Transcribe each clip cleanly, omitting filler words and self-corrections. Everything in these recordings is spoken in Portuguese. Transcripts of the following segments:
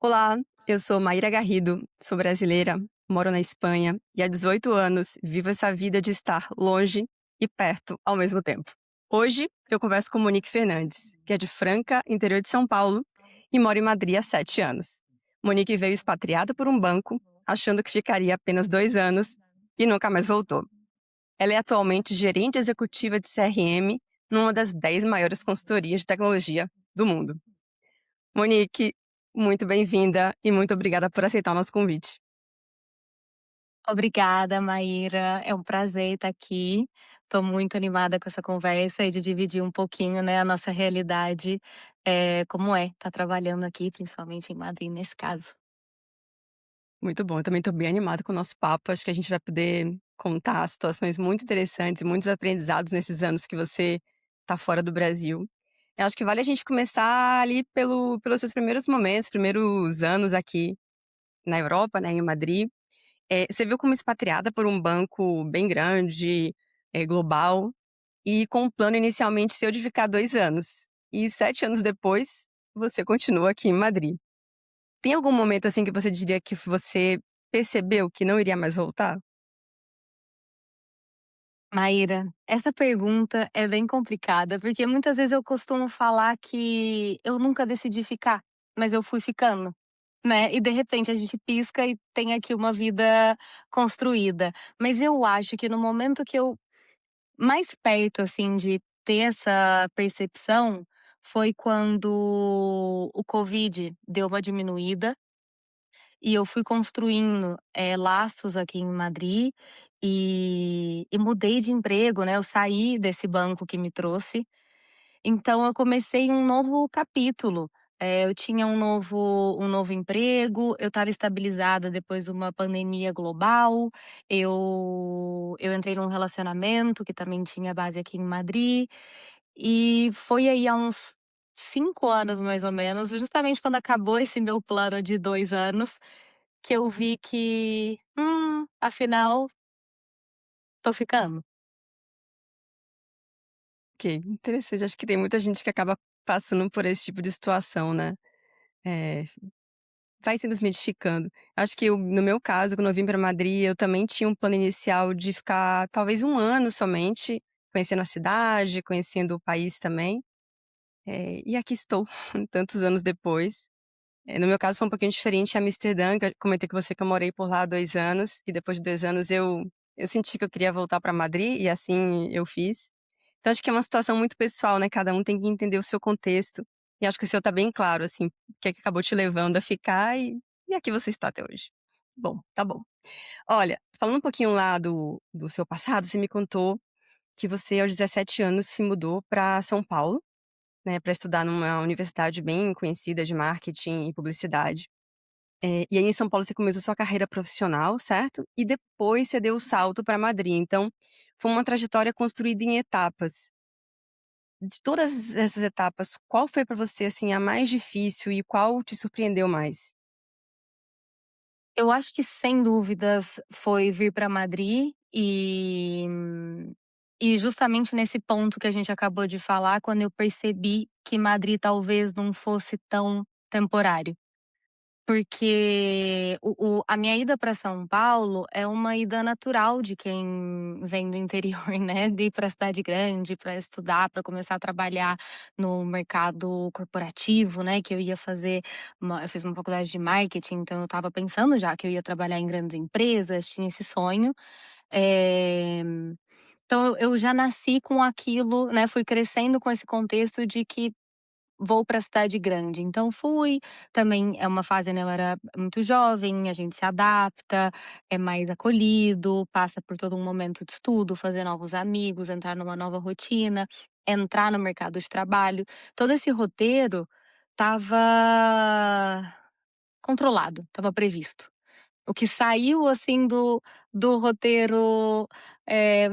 Olá, eu sou Maíra Garrido, sou brasileira, moro na Espanha e há 18 anos vivo essa vida de estar longe e perto ao mesmo tempo. Hoje eu converso com Monique Fernandes, que é de Franca, interior de São Paulo, e mora em Madrid há 7 anos. Monique veio expatriada por um banco, achando que ficaria apenas 2 anos e nunca mais voltou. Ela é atualmente gerente executiva de CRM numa das 10 maiores consultorias de tecnologia do mundo. Monique, muito bem-vinda e muito obrigada por aceitar o nosso convite. Obrigada, Maíra. É um prazer estar aqui. Estou muito animada com essa conversa e de dividir um pouquinho, né, a nossa realidade, como é estar trabalhando aqui, principalmente em Madrid, nesse caso. Muito bom, eu também estou bem animada com o nosso papo, acho que a gente vai poder contar situações muito interessantes e muitos aprendizados nesses anos que você está fora do Brasil. Eu acho que vale a gente começar ali pelos seus primeiros momentos, primeiros anos aqui na Europa, né, em Madrid. Você viu como expatriada por um banco bem grande, global, e com o plano inicialmente seu de ficar 2 anos. E 7 anos depois, você continua aqui em Madrid. Tem algum momento, assim, que você diria que você percebeu que não iria mais voltar? Maíra, essa pergunta é bem complicada, porque muitas vezes eu costumo falar que eu nunca decidi ficar, mas eu fui ficando, né, e de repente a gente pisca e tem aqui uma vida construída. Mas eu acho que no momento que eu mais perto, assim, de ter essa percepção, foi quando o Covid deu uma diminuída e eu fui construindo, laços aqui em Madrid e mudei de emprego, né, eu saí desse banco que me trouxe, então eu comecei um novo capítulo. Eu tinha um novo emprego, eu estava estabilizada depois de uma pandemia global, eu entrei num relacionamento que também tinha base aqui em Madrid, e foi aí há uns 5 anos mais ou menos, justamente quando acabou esse meu plano de 2 anos, que eu vi que, afinal tô ficando. Ok, interessante. Acho que tem muita gente que acaba passando por esse tipo de situação, né. Eh, vai simplesmente ficando. Acho que no meu caso, quando eu vim para Madrid, eu também tinha um plano inicial de ficar talvez um ano somente, conhecendo a cidade, conhecendo o país também. E aqui estou, tantos anos depois. No meu caso foi um pouquinho diferente, em Amsterdã, que eu comentei com você que eu morei por lá há 2 anos, e depois de 2 anos eu senti que eu queria voltar para Madrid, e assim eu fiz. Então acho que é uma situação muito pessoal, né, cada um tem que entender o seu contexto, e acho que o seu tá bem claro, assim, o que é que acabou te levando a ficar e aqui você está até hoje. Bom, tá bom. Olha, falando um pouquinho lá do seu passado, você me contou que você aos 17 anos se mudou para São Paulo, né, para estudar numa universidade bem conhecida de marketing e publicidade. E aí em São Paulo você começou sua carreira profissional, certo? E depois você deu o salto para Madrid, então foi uma trajetória construída em etapas. De todas essas etapas, qual foi para você, assim, a mais difícil e qual te surpreendeu mais? Eu acho que sem dúvidas foi vir para Madrid e justamente nesse ponto que a gente acabou de falar, quando eu percebi que Madrid talvez não fosse tão temporário. Porque a minha ida para São Paulo é uma ida natural de quem vem do interior, né, de ir pra cidade grande para estudar, para começar a trabalhar no mercado corporativo, né, que eu fiz uma faculdade de marketing, então eu estava pensando já que eu ia trabalhar em grandes empresas, tinha esse sonho. Eh, então eu já nasci com aquilo, né, fui crescendo com esse contexto de que vou pra cidade grande, então fui, também é uma fase, né, eu era muito jovem, a gente se adapta, é mais acolhido, passa por todo um momento de estudo, fazer novos amigos, entrar numa nova rotina, entrar no mercado de trabalho. Todo esse roteiro estava controlado, estava previsto. O que saiu, assim, do roteiro,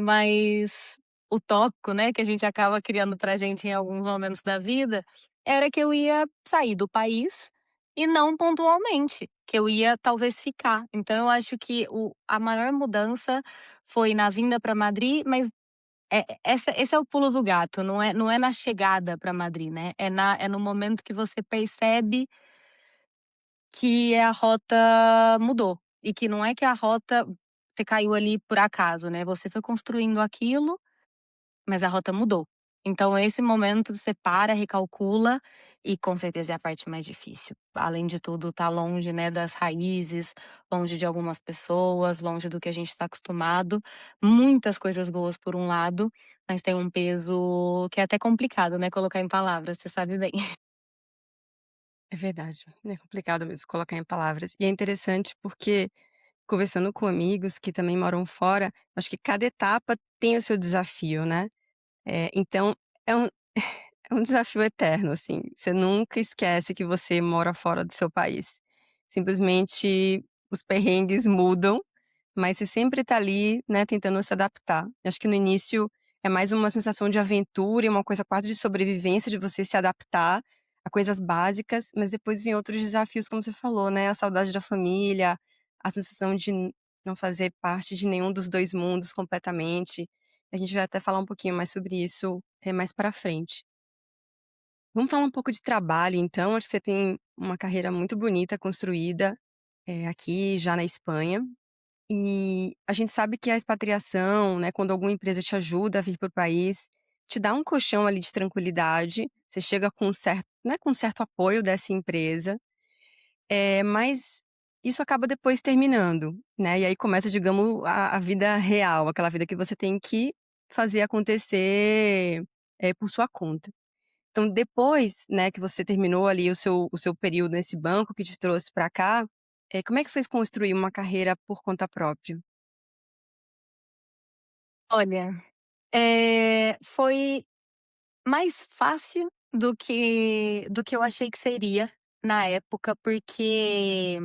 mais utópico, né, que a gente acaba criando pra gente em alguns momentos da vida, era que eu ia sair do país e não pontualmente, que eu ia talvez ficar. Então eu acho que a maior mudança foi na vinda pra Madrid, mas esse é o pulo do gato, não é na chegada pra Madrid, né, é no momento que você percebe que a rota mudou, e que não é que a rota você caiu ali por acaso, né, você foi construindo aquilo, mas a rota mudou. Então esse momento você para, recalcula e com certeza é a parte mais difícil. Além de tudo, tá longe, né, das raízes, longe de algumas pessoas, longe do que a gente está acostumado. Muitas coisas boas por um lado, mas tem um peso que é até complicado, né, colocar em palavras, você sabe bem. É verdade, é complicado mesmo colocar em palavras. E é interessante porque, conversando com amigos que também moram fora, acho que cada etapa tem o seu desafio, né. Então é um é um desafio eterno, assim, você nunca esquece que você mora fora do seu país. Simplesmente os perrengues mudam, mas você sempre tá ali, né, tentando se adaptar. Acho que no início é mais uma sensação de aventura e uma coisa quase de sobrevivência, de você se adaptar a coisas básicas, mas depois vem outros desafios, como você falou, né, a saudade da família, a sensação de não fazer parte de nenhum dos 2 mundos completamente. A gente vai até falar um pouquinho mais sobre isso, mais pra frente. Vamos falar um pouco de trabalho então, acho que você tem uma carreira muito bonita construída, aqui já na Espanha, e a gente sabe que a expatriação, né, quando alguma empresa te ajuda a vir para o país, te dá um colchão ali de tranquilidade, você chega com um certo, né, com um certo apoio dessa empresa, mas isso acaba depois terminando, né, e aí começa, digamos, a vida real, aquela vida que você tem que fazer acontecer, por sua conta. Então depois, né, que você terminou ali o seu período nesse banco que te trouxe para cá, como é que foi construir uma carreira por conta própria? Olha, foi mais fácil do que eu achei que seria na época, porque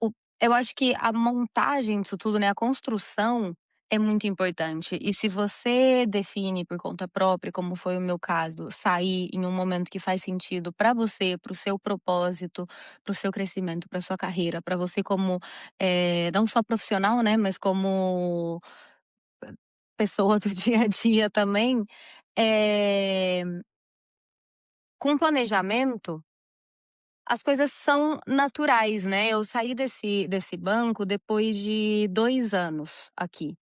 o eu acho que a montagem disso tudo, né, a construção é muito importante. E se você define por conta própria, como foi o meu caso, sair em um momento que faz sentido pra você, para o seu propósito, para o seu crescimento, pra sua carreira, pra você como, não só profissional, né, mas como pessoa do dia a dia também, eh, com planejamento, as coisas são naturais, né. Eu saí desse banco depois de 2 anos aqui.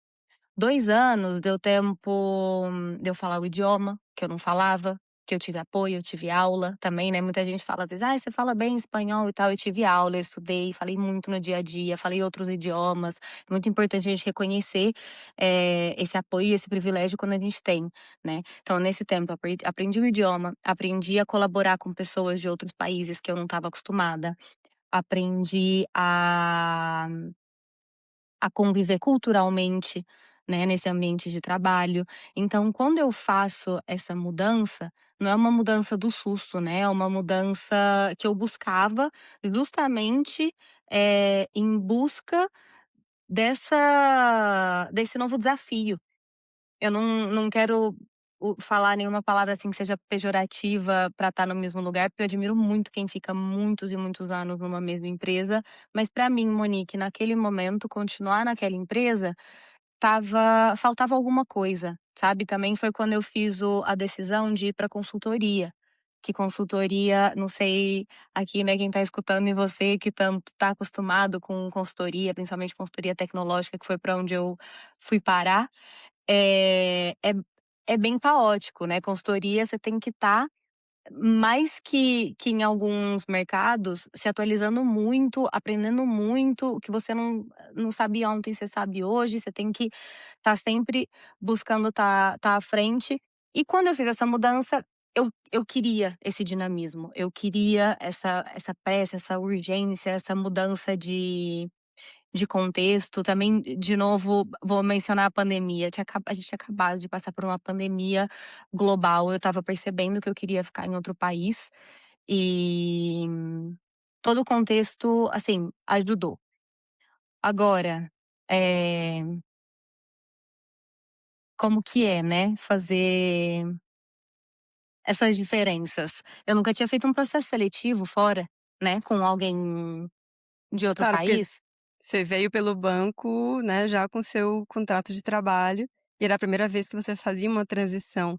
2 anos deu tempo de eu falar o idioma, que eu não falava, que eu tive apoio, eu tive aula também, né, muita gente fala às vezes: "Ai, você fala bem espanhol e tal", eu tive aula, eu estudei, falei muito no dia a dia, falei outros idiomas, é muito importante a gente reconhecer, esse apoio e esse privilégio quando a gente tem, né. Então nesse tempo eu aprendi o idioma, aprendi a colaborar com pessoas de outros países que eu não estava acostumada, aprendi a conviver culturalmente, né, nesse ambiente de trabalho. Então, quando eu faço essa mudança, não é uma mudança do susto, né, é uma mudança que eu buscava justamente, em busca desse novo desafio. Eu não quero falar nenhuma palavra, assim, que seja pejorativa pra estar no mesmo lugar, porque eu admiro muito quem fica muitos e muitos anos numa mesma empresa, mas pra mim, Monique, naquele momento, continuar naquela empresa, faltava alguma coisa, sabe. Também foi quando eu fiz a decisão de ir pra consultoria, que consultoria, não sei aqui, né, quem tá escutando e você que tanto tá acostumado com consultoria, principalmente consultoria tecnológica, que foi pra onde eu fui parar, é bem caótico, né, consultoria você tem que estar mais que em alguns mercados, se atualizando muito, aprendendo muito, o que você não sabia ontem, você sabe hoje, você tem que estar sempre buscando estar à frente. E quando eu fiz essa mudança, eu queria esse dinamismo, eu queria essa pressa, essa urgência, essa mudança de contexto, também, de novo, vou mencionar a pandemia, a gente tinha acabado de passar por uma pandemia global, eu estava percebendo que eu queria ficar em outro país, e todo o contexto, assim, ajudou. Agora, eh, como que é, né, fazer essas diferenças? Eu nunca tinha feito um processo seletivo fora, né, com alguém de outro Claro, porque país. você veio pelo banco, né, já com seu contrato de trabalho, e era a primeira vez que você fazia uma transição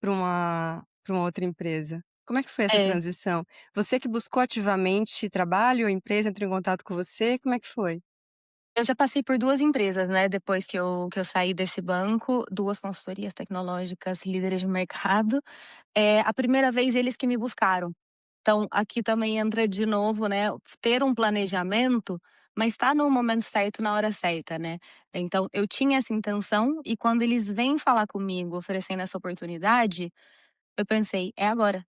para uma outra empresa. Como é que foi essa É. transição? Você que buscou ativamente trabalho, a empresa entrou em contato com você, como é que foi? Eu já passei por 2 empresas, né, depois que eu saí desse banco, 2 consultorias tecnológicas, líderes de mercado. A primeira vez eles que me buscaram. Então, aqui também entra de novo, né, ter um planejamento, mas estar no momento certo, na hora certa, né. Então eu tinha essa intenção e quando eles vêm falar comigo oferecendo essa oportunidade, eu pensei: "É agora,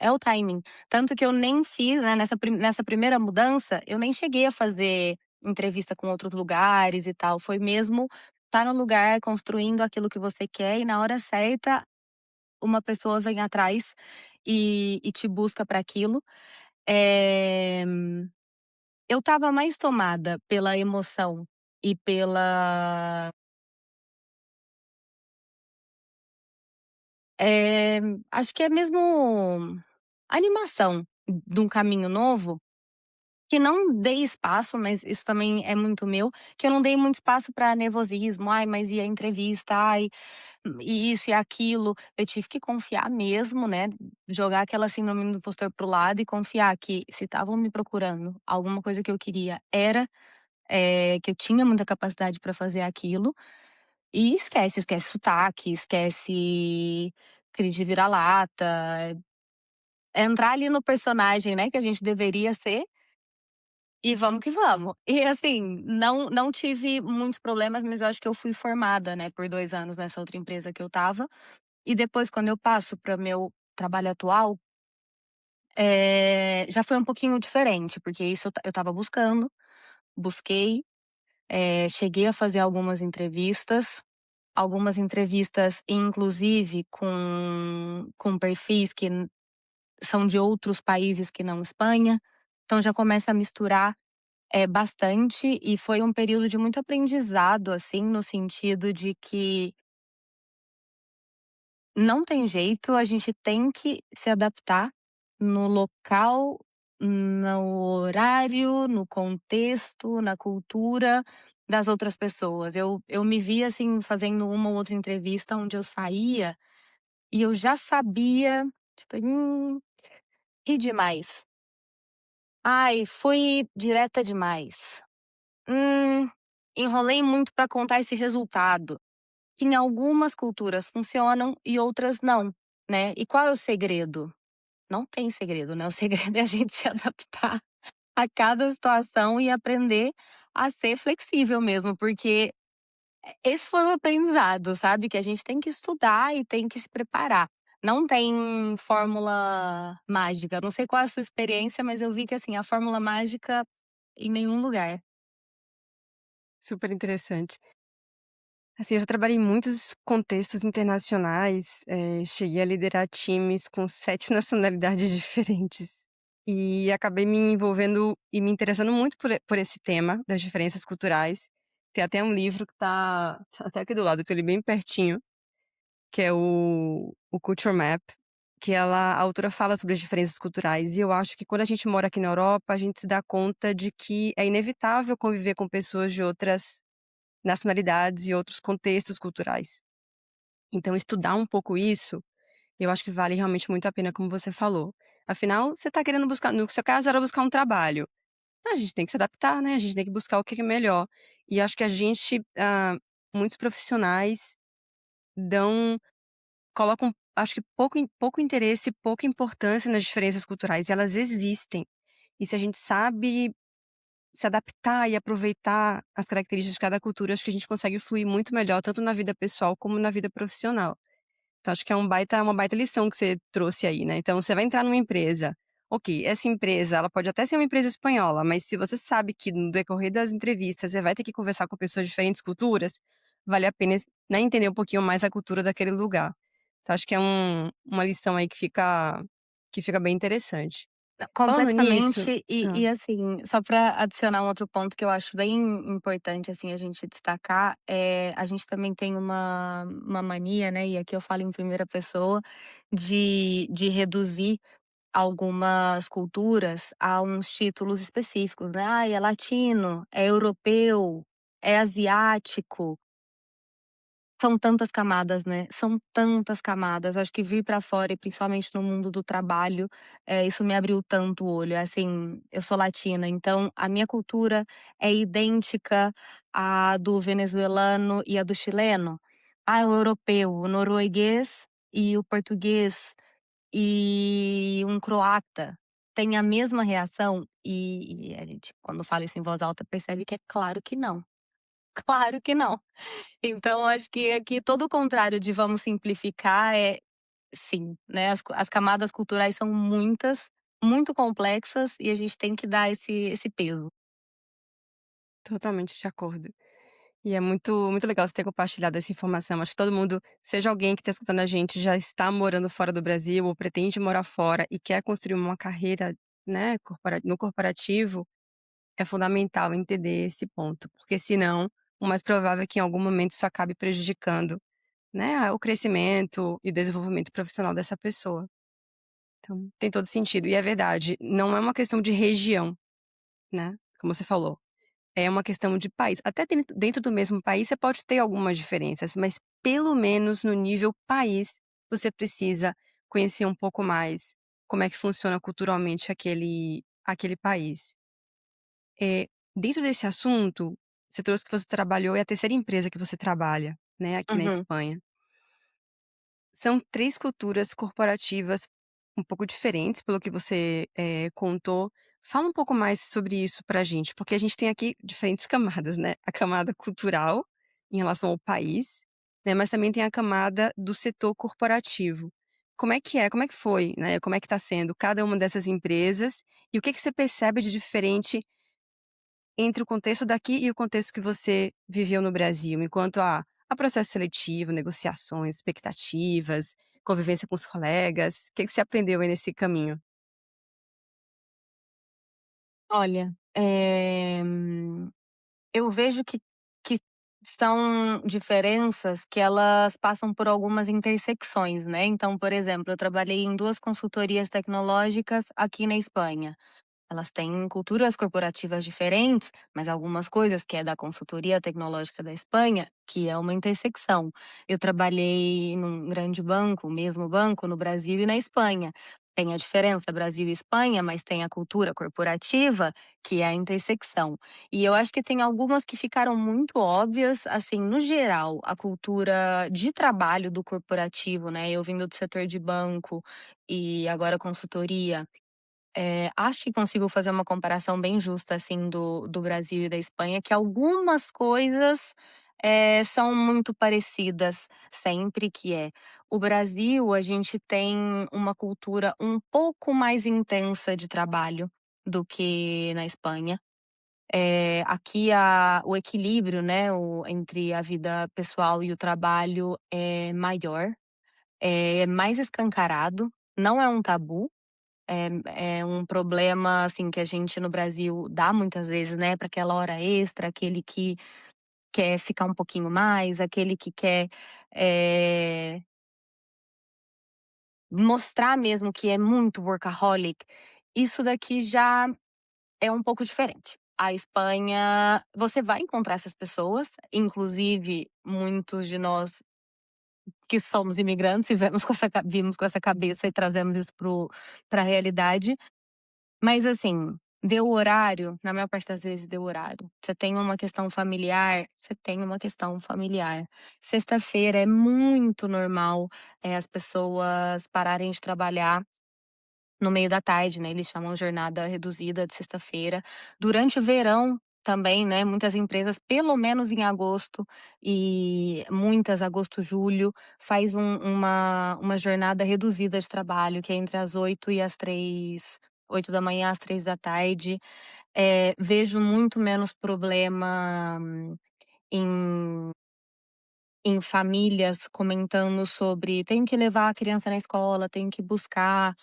é o timing". Tanto que eu nem fiz, né, nessa primeira mudança, eu nem cheguei a fazer entrevista com outros lugares e tal, foi mesmo estar no lugar, construindo aquilo que você quer e na hora certa, uma pessoa vem atrás e te busca para aquilo. Eh, eu estava mais tomada pela emoção e pela, eh, acho que é mesmo animação de um caminho novo, que não dei espaço, mas isso também é muito meu, que eu não dei muito espaço para nervosismo. "Ai, mas e a entrevista? Ai, e isso e aquilo". Eu tive que confiar mesmo, né, jogar aquela síndrome do impostor para o lado e confiar que se estavam me procurando, alguma coisa que eu queria era, que eu tinha muita capacidade para fazer aquilo. E esquece sotaque, esquece crise de vira-lata, entrar ali no personagem, né, que a gente deveria ser e vamos que vamos. E assim, não tive muitos problemas, mas eu acho que eu fui formada, né, por 2 anos nessa outra empresa que eu estava. E depois quando eu passo para meu trabalho atual, já foi um pouquinho diferente, porque isso eu estava buscando, busquei, cheguei a fazer algumas entrevistas inclusive com perfis que são de outros países que não Espanha, então já começa a misturar. É, bastante, e foi um período de muito aprendizado, assim, no sentido de que não tem jeito, a gente tem que se adaptar no local, no horário, no contexto, na cultura das outras pessoas. Eu me vi, assim, fazendo uma ou outra entrevista onde eu saía e eu já sabia, tipo: ri demais. Ai, fui direta demais. Hum, enrolei muito para contar esse resultado, que em algumas culturas funcionam e outras não, né. E qual é o segredo? Não tem segredo, né, o segredo é a gente se adaptar a cada situação e aprender a ser flexível mesmo, porque esse foi o aprendizado, sabe, que a gente tem que estudar e tem que se preparar. Não tem fórmula mágica, não sei qual é a sua experiência, mas eu vi que, assim, a fórmula mágica em nenhum lugar. Super interessante. Assim, eu já trabalhei em muitos contextos internacionais, cheguei a liderar times com 7 nacionalidades diferentes, e acabei me envolvendo e me interessando muito por esse tema das diferenças culturais. Tem até um livro que tá até aqui do lado, eu tenho ele bem pertinho, que é o Culture Map, que a autora fala sobre as diferenças culturais, e eu acho que quando a gente mora aqui na Europa, a gente se dá conta de que é inevitável conviver com pessoas de outras nacionalidades e outros contextos culturais. Então estudar um pouco isso, eu acho que vale realmente muito a pena, como você falou. Afinal, você está querendo buscar no seu caso era buscar um trabalho. A gente tem que se adaptar, né, a gente tem que buscar o que é melhor. E acho que a gente, muitos profissionais dão colocam, acho que pouco interesse, pouca importância nas diferenças culturais, e elas existem. E se a gente sabe se adaptar e aproveitar as características de cada cultura, acho que a gente consegue fluir muito melhor, tanto na vida pessoal como na vida profissional. Então acho que é uma baita lição que você trouxe aí, né. Então você vai entrar numa empresa, ok, essa empresa ela pode até ser uma empresa espanhola, mas se você sabe que no decorrer das entrevistas você vai ter que conversar com pessoas de diferentes culturas, vale a pena, né, entender um pouquinho mais a cultura daquele lugar. Então acho que é uma lição aí que fica bem interessante. Falando nisso Completamente. E assim, só para adicionar um outro ponto que eu acho bem importante, assim, a gente destacar, a gente também tem uma mania, né, e aqui eu falo em primeira pessoa, de reduzir algumas culturas a uns títulos específicos, né. "Ai, é latino, é europeu, é asiático". São tantas camadas, né, são tantas camadas. Acho que vir pra fora e principalmente no mundo do trabalho, isso me abriu tanto o olho. Assim, eu sou latina, então a minha cultura é idêntica à do venezuelano e à do chileno. O europeu, o norueguês e o português e um croata têm a mesma reação? E a gente, quando fala isso em voz alta, percebe que é claro que não. Claro que não. Então acho que aqui todo o contrário de vamos simplificar é sim, né, as camadas culturais são muitas, muito complexas e a gente tem que dar esse peso. Totalmente de acordo. E é muito legal você ter compartilhado essa informação. Acho que todo mundo, seja alguém que está escutando a gente, já está morando fora do Brasil ou pretende morar fora e quer construir uma carreira, né, no corporativo, é fundamental entender esse ponto, porque senão, o mais provável é que em algum momento isso acabe prejudicando, né, o crescimento e o desenvolvimento profissional dessa pessoa. Então, tem todo sentido. E é verdade, não é uma questão de região, né, como você falou. É uma questão de país. Até dentro do mesmo país você pode ter algumas diferenças, mas pelo menos no nível país, você precisa conhecer um pouco mais como é que funciona culturalmente aquele país. Dentro desse assunto, você trouxe que você trabalhou é a terceira empresa que você trabalha, né, aqui na Uhum. Espanha. São 3 culturas corporativas um pouco diferentes, pelo que você, contou. Fala um pouco mais sobre isso pra gente, porque a gente tem aqui diferentes camadas, né. A camada cultural, em relação ao país, né, mas também tem a camada do setor corporativo. Como é que é? Como é que foi, né, como é que tá sendo cada uma dessas empresas, e o que que você percebe de diferente entre o contexto daqui e o contexto que você viveu no Brasil, enquanto a processo seletivo, negociações, expectativas, convivência com os colegas, o que que você aprendeu aí nesse caminho? Olha, eu vejo que são diferenças que elas passam por algumas intersecções, né. Então, por exemplo, eu trabalhei em 2 consultorias tecnológicas aqui na Espanha. Elas têm culturas corporativas diferentes, mas algumas coisas que é da consultoria tecnológica da Espanha, que é uma intersecção. Eu trabalhei num grande banco, o mesmo banco no Brasil e na Espanha. Tem a diferença Brasil e Espanha, mas tem a cultura corporativa, que é a intersecção. E eu acho que tem algumas que ficaram muito óbvias, assim, no geral, a cultura de trabalho do corporativo, né, eu vindo do setor de banco e agora consultoria, acho que consigo fazer uma comparação bem justa, assim, do Brasil e da Espanha, que algumas coisas, são muito parecidas, sempre que o Brasil, a gente tem uma cultura um pouco mais intensa de trabalho do que na Espanha. Aqui o equilíbrio, né, entre a vida pessoal e o trabalho é maior, é mais escancarado, não é um tabu. É um problema, assim, que a gente no Brasil dá muitas vezes, né, para aquela hora extra, aquele que quer ficar um pouquinho mais, aquele que quer, eh, mostrar mesmo que é muito workaholic. Isso daqui já é um pouco diferente. A Espanha, você vai encontrar essas pessoas, inclusive muitos de nós que somos imigrantes e vimos com essa cabeça e trazemos isso para a realidade. Mas assim, deu horário, na maior parte das vezes deu horário. Você tem uma questão familiar, você tem uma questão familiar. Sexta-feira é muito normal, as pessoas pararem de trabalhar no meio da tarde, né, eles chamam jornada reduzida de sexta-feira. Durante o verão também, né, muitas empresas, pelo menos em agosto e muitas agosto, julho, faz uma jornada reduzida de trabalho, que é entre as 8 e as 3, 8 da manhã às 3 da tarde. Vejo muito menos problema em em famílias comentando sobre: "Tenho que levar a criança na escola, tenho que buscar",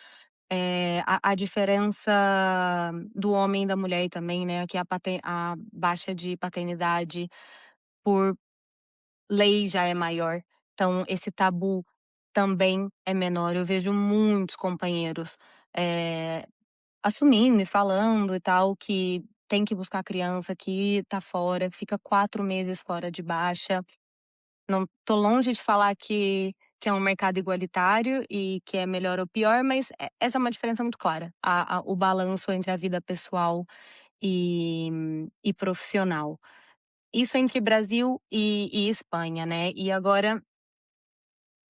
a diferença do homem e da mulher também, né, que a baixa de paternidade por lei já é maior, então esse tabu também é menor. Eu vejo muitos companheiros, eh, assumindo e falando e tal que tem que buscar a criança, que tá fora, fica 4 meses fora de baixa. Não tô longe de falar que é um mercado igualitário e que é melhor ou pior, mas essa é uma diferença muito clara, o balanço entre a vida pessoal e profissional. Isso entre Brasil e Espanha, né. E agora,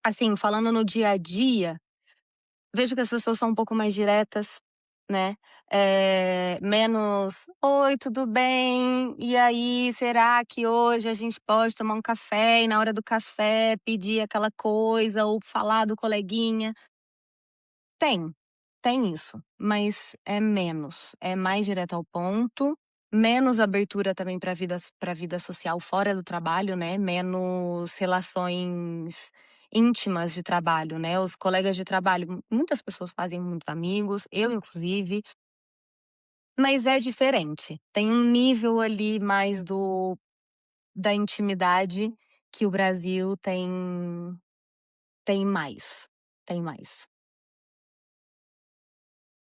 assim, falando no dia a dia, vejo que as pessoas são um pouco mais diretas, né, menos: "Oi, tudo bem? E aí, será que hoje a gente pode tomar um café?" E na hora do café pedir aquela coisa ou falar do coleguinha. Tem, tem isso, mas é menos, é mais direto ao ponto, menos abertura também para vida social fora do trabalho, né, menos relações íntimas de trabalho, né, os colegas de trabalho, muitas pessoas fazem muitos amigos, eu inclusive, mas é diferente, tem um nível ali mais da intimidade que o Brasil tem mais, tem mais.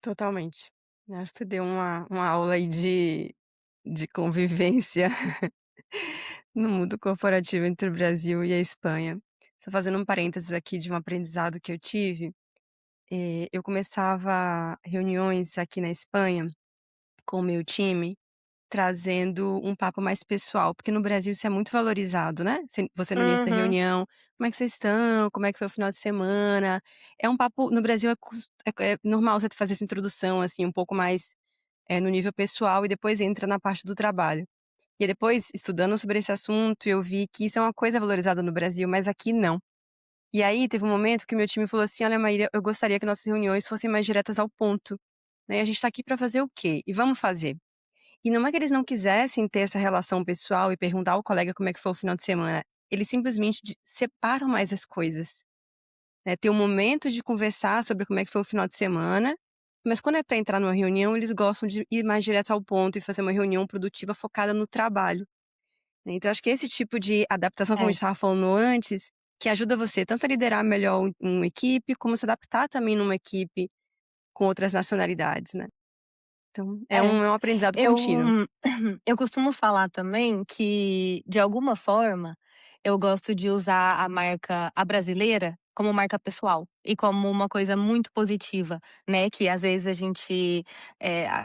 Totalmente. Eu acho que você deu uma aula aí de convivência no mundo corporativo entre o Brasil e a Espanha. Só fazendo um parênteses aqui de um aprendizado que eu tive, eu começava reuniões aqui na Espanha com o meu time, trazendo um papo mais pessoal, porque no Brasil isso é muito valorizado, né, você no início da Uhum. reunião: "Como é que vocês estão? Como é que foi o final de semana?". É um papo no Brasil é normal você fazer essa introdução, assim, um pouco mais, no nível pessoal e depois entra na parte do trabalho. E aí depois, estudando sobre esse assunto, eu vi que isso é uma coisa valorizada no Brasil, mas aqui não. E aí teve um momento que o meu time falou assim: "Olha, Maíra, eu gostaria que nossas reuniões fossem mais diretas ao ponto, né, a gente tá aqui pra fazer o quê? E vamos fazer". E não é que eles não quisessem ter essa relação pessoal e perguntar ao colega como é que foi o final de semana, eles simplesmente separam mais as coisas, né, ter um momento de conversar sobre como é que foi o final de semana, mas quando é para entrar numa reunião, eles gostam de ir mais direto ao ponto e fazer uma reunião produtiva focada no trabalho, né. Então acho que esse tipo de adaptação, como a É. gente estava falando antes, que ajuda você tanto a liderar melhor uma equipe, como se adaptar também numa equipe com outras nacionalidades, né. Então É. é um aprendizado Eu contínuo. eu costumo falar também que, de alguma forma, eu gosto de usar a marca a brasileira como marca pessoal e como uma coisa muito positiva, né, que às vezes a gente,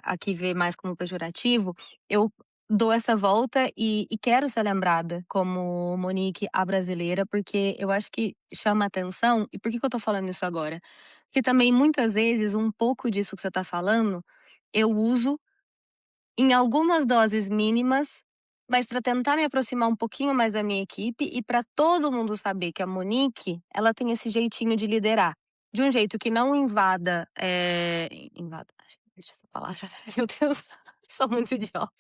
aqui vê mais como pejorativo. Eu dou essa volta e quero ser lembrada como Monique a brasileira, porque eu acho que chama atenção. E por que que eu tô falando isso agora? Porque também muitas vezes um pouco disso que você tá falando, eu uso em algumas doses mínimas, mas para tentar me aproximar um pouquinho mais da minha equipe e para todo mundo saber que a Monique, ela tem esse jeitinho de liderar, de um jeito que não invada, invada, acho que não existe essa palavra, né, meu Deus, sou muito idiota.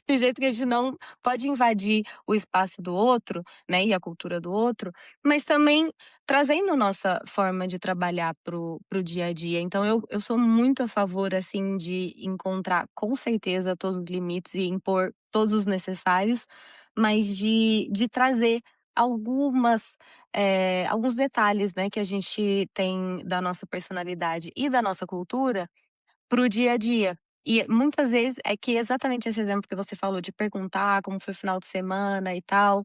De um jeito que a gente não pode invadir o espaço do outro, né, e a cultura do outro, mas também trazendo nossa forma de trabalhar pro dia a dia. Então eu sou muito a favor, assim, de encontrar com certeza todos os limites e impor todos os necessários, mas de trazer algumas, alguns detalhes, né, que a gente tem da nossa personalidade e da nossa cultura pro dia a dia. E muitas vezes é que exatamente esse exemplo que você falou de perguntar como foi o final de semana e tal,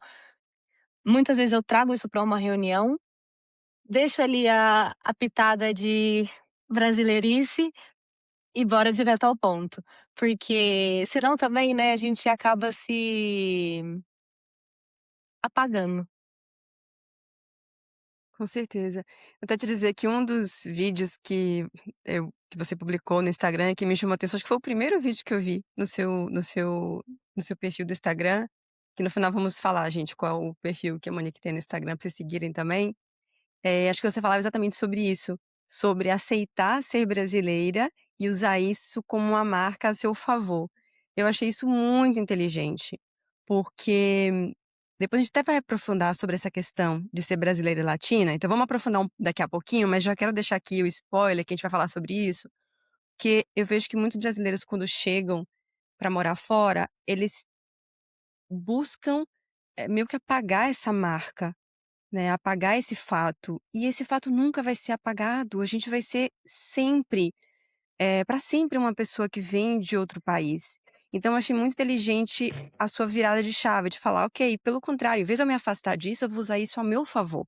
muitas vezes eu trago isso para uma reunião. Deixo ali a pitada de brasileirice e bora direto ao ponto, porque senão também, né, a gente acaba se apagando. Com certeza. Até te dizer que um dos vídeos que você publicou no Instagram, que me chamou a atenção, acho que foi o primeiro vídeo que eu vi no seu perfil do Instagram, que no final vamos falar, gente, qual o perfil que a Monique tem no Instagram pra vocês seguirem também. Acho que você falava exatamente sobre isso, sobre aceitar ser brasileira e usar isso como uma marca a seu favor. Eu achei isso muito inteligente, porque depois a gente até vai aprofundar sobre essa questão de ser brasileira e latina, então vamos aprofundar daqui a pouquinho, mas já quero deixar aqui o spoiler que a gente vai falar sobre isso, que eu vejo que muitos brasileiros quando chegam para morar fora, eles buscam, meio que apagar essa marca, né, apagar esse fato, e esse fato nunca vai ser apagado, a gente vai ser sempre, para sempre uma pessoa que vem de outro país. Então eu achei muito inteligente a sua virada de chave, de falar: "Ok, pelo contrário, em vez de eu me afastar disso, eu vou usar isso a meu favor".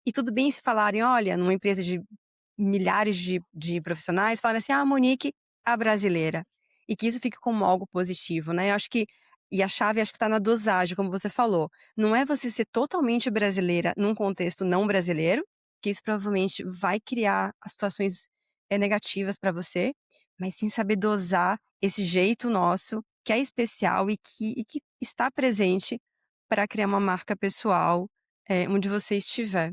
E tudo bem se falarem: "Olha", numa empresa de milhares de profissionais, falarem assim: "Ah, a Monique, a brasileira". E que isso fique como algo positivo, né. Eu acho que e a chave acho que tá na dosagem, como você falou. Não é você ser totalmente brasileira num contexto não brasileiro, que isso provavelmente vai criar as situações, negativas para você, mas sim saber dosar esse jeito nosso, que é especial e que está presente para criar uma marca pessoal, onde você estiver.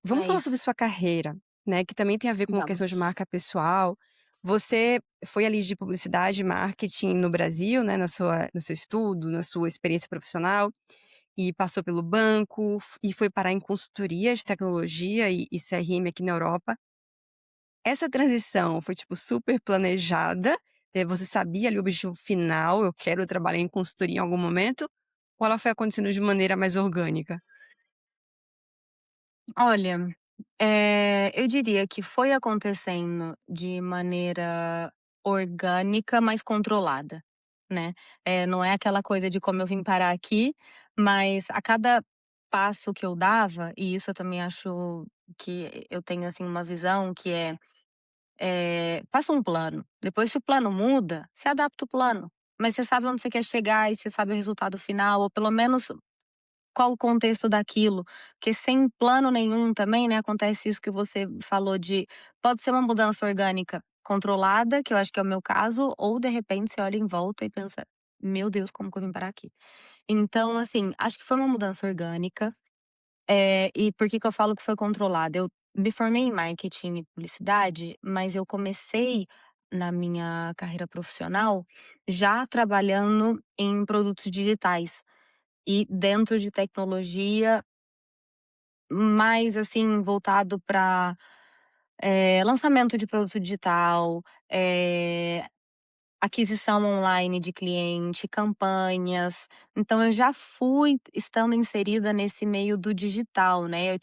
Vamos É falar sobre isso, sua carreira, né, que também tem a ver com uma questão de vamos. marca pessoal. Você foi ali de publicidade e marketing no Brasil, né, no seu estudo, na sua experiência profissional, e passou pelo banco, e foi parar em consultoria de tecnologia e CRM aqui na Europa. Essa transição foi, tipo, super planejada? Você sabia ali o objetivo final: "Eu quero trabalhar em consultoria em algum momento", ou ela foi acontecendo de maneira mais orgânica? Olha, eu diria que foi acontecendo de maneira orgânica, mas controlada, né. Não é aquela coisa de como eu vim parar aqui, mas a cada passo que eu dava, e isso eu também acho que eu tenho, assim, uma visão que faça um plano, depois se o plano muda, você adapta o plano, mas você sabe onde você quer chegar e você sabe o resultado final, ou pelo menos qual o contexto daquilo, porque sem plano nenhum também, né, acontece isso que você falou de pode ser uma mudança orgânica controlada, que eu acho que é o meu caso, ou de repente você olha em volta e pensa: "Meu Deus, como que eu vim parar aqui?". Então, assim, acho que foi uma mudança orgânica, e por que que eu falo que foi controlada? Eu me formei em marketing e publicidade, mas eu comecei na minha carreira profissional já trabalhando em produtos digitais. E dentro de tecnologia, mais, assim, voltado para lançamento de produto digital, eh, aquisição online de cliente, campanhas. Então eu já fui estando inserida nesse meio do digital, né,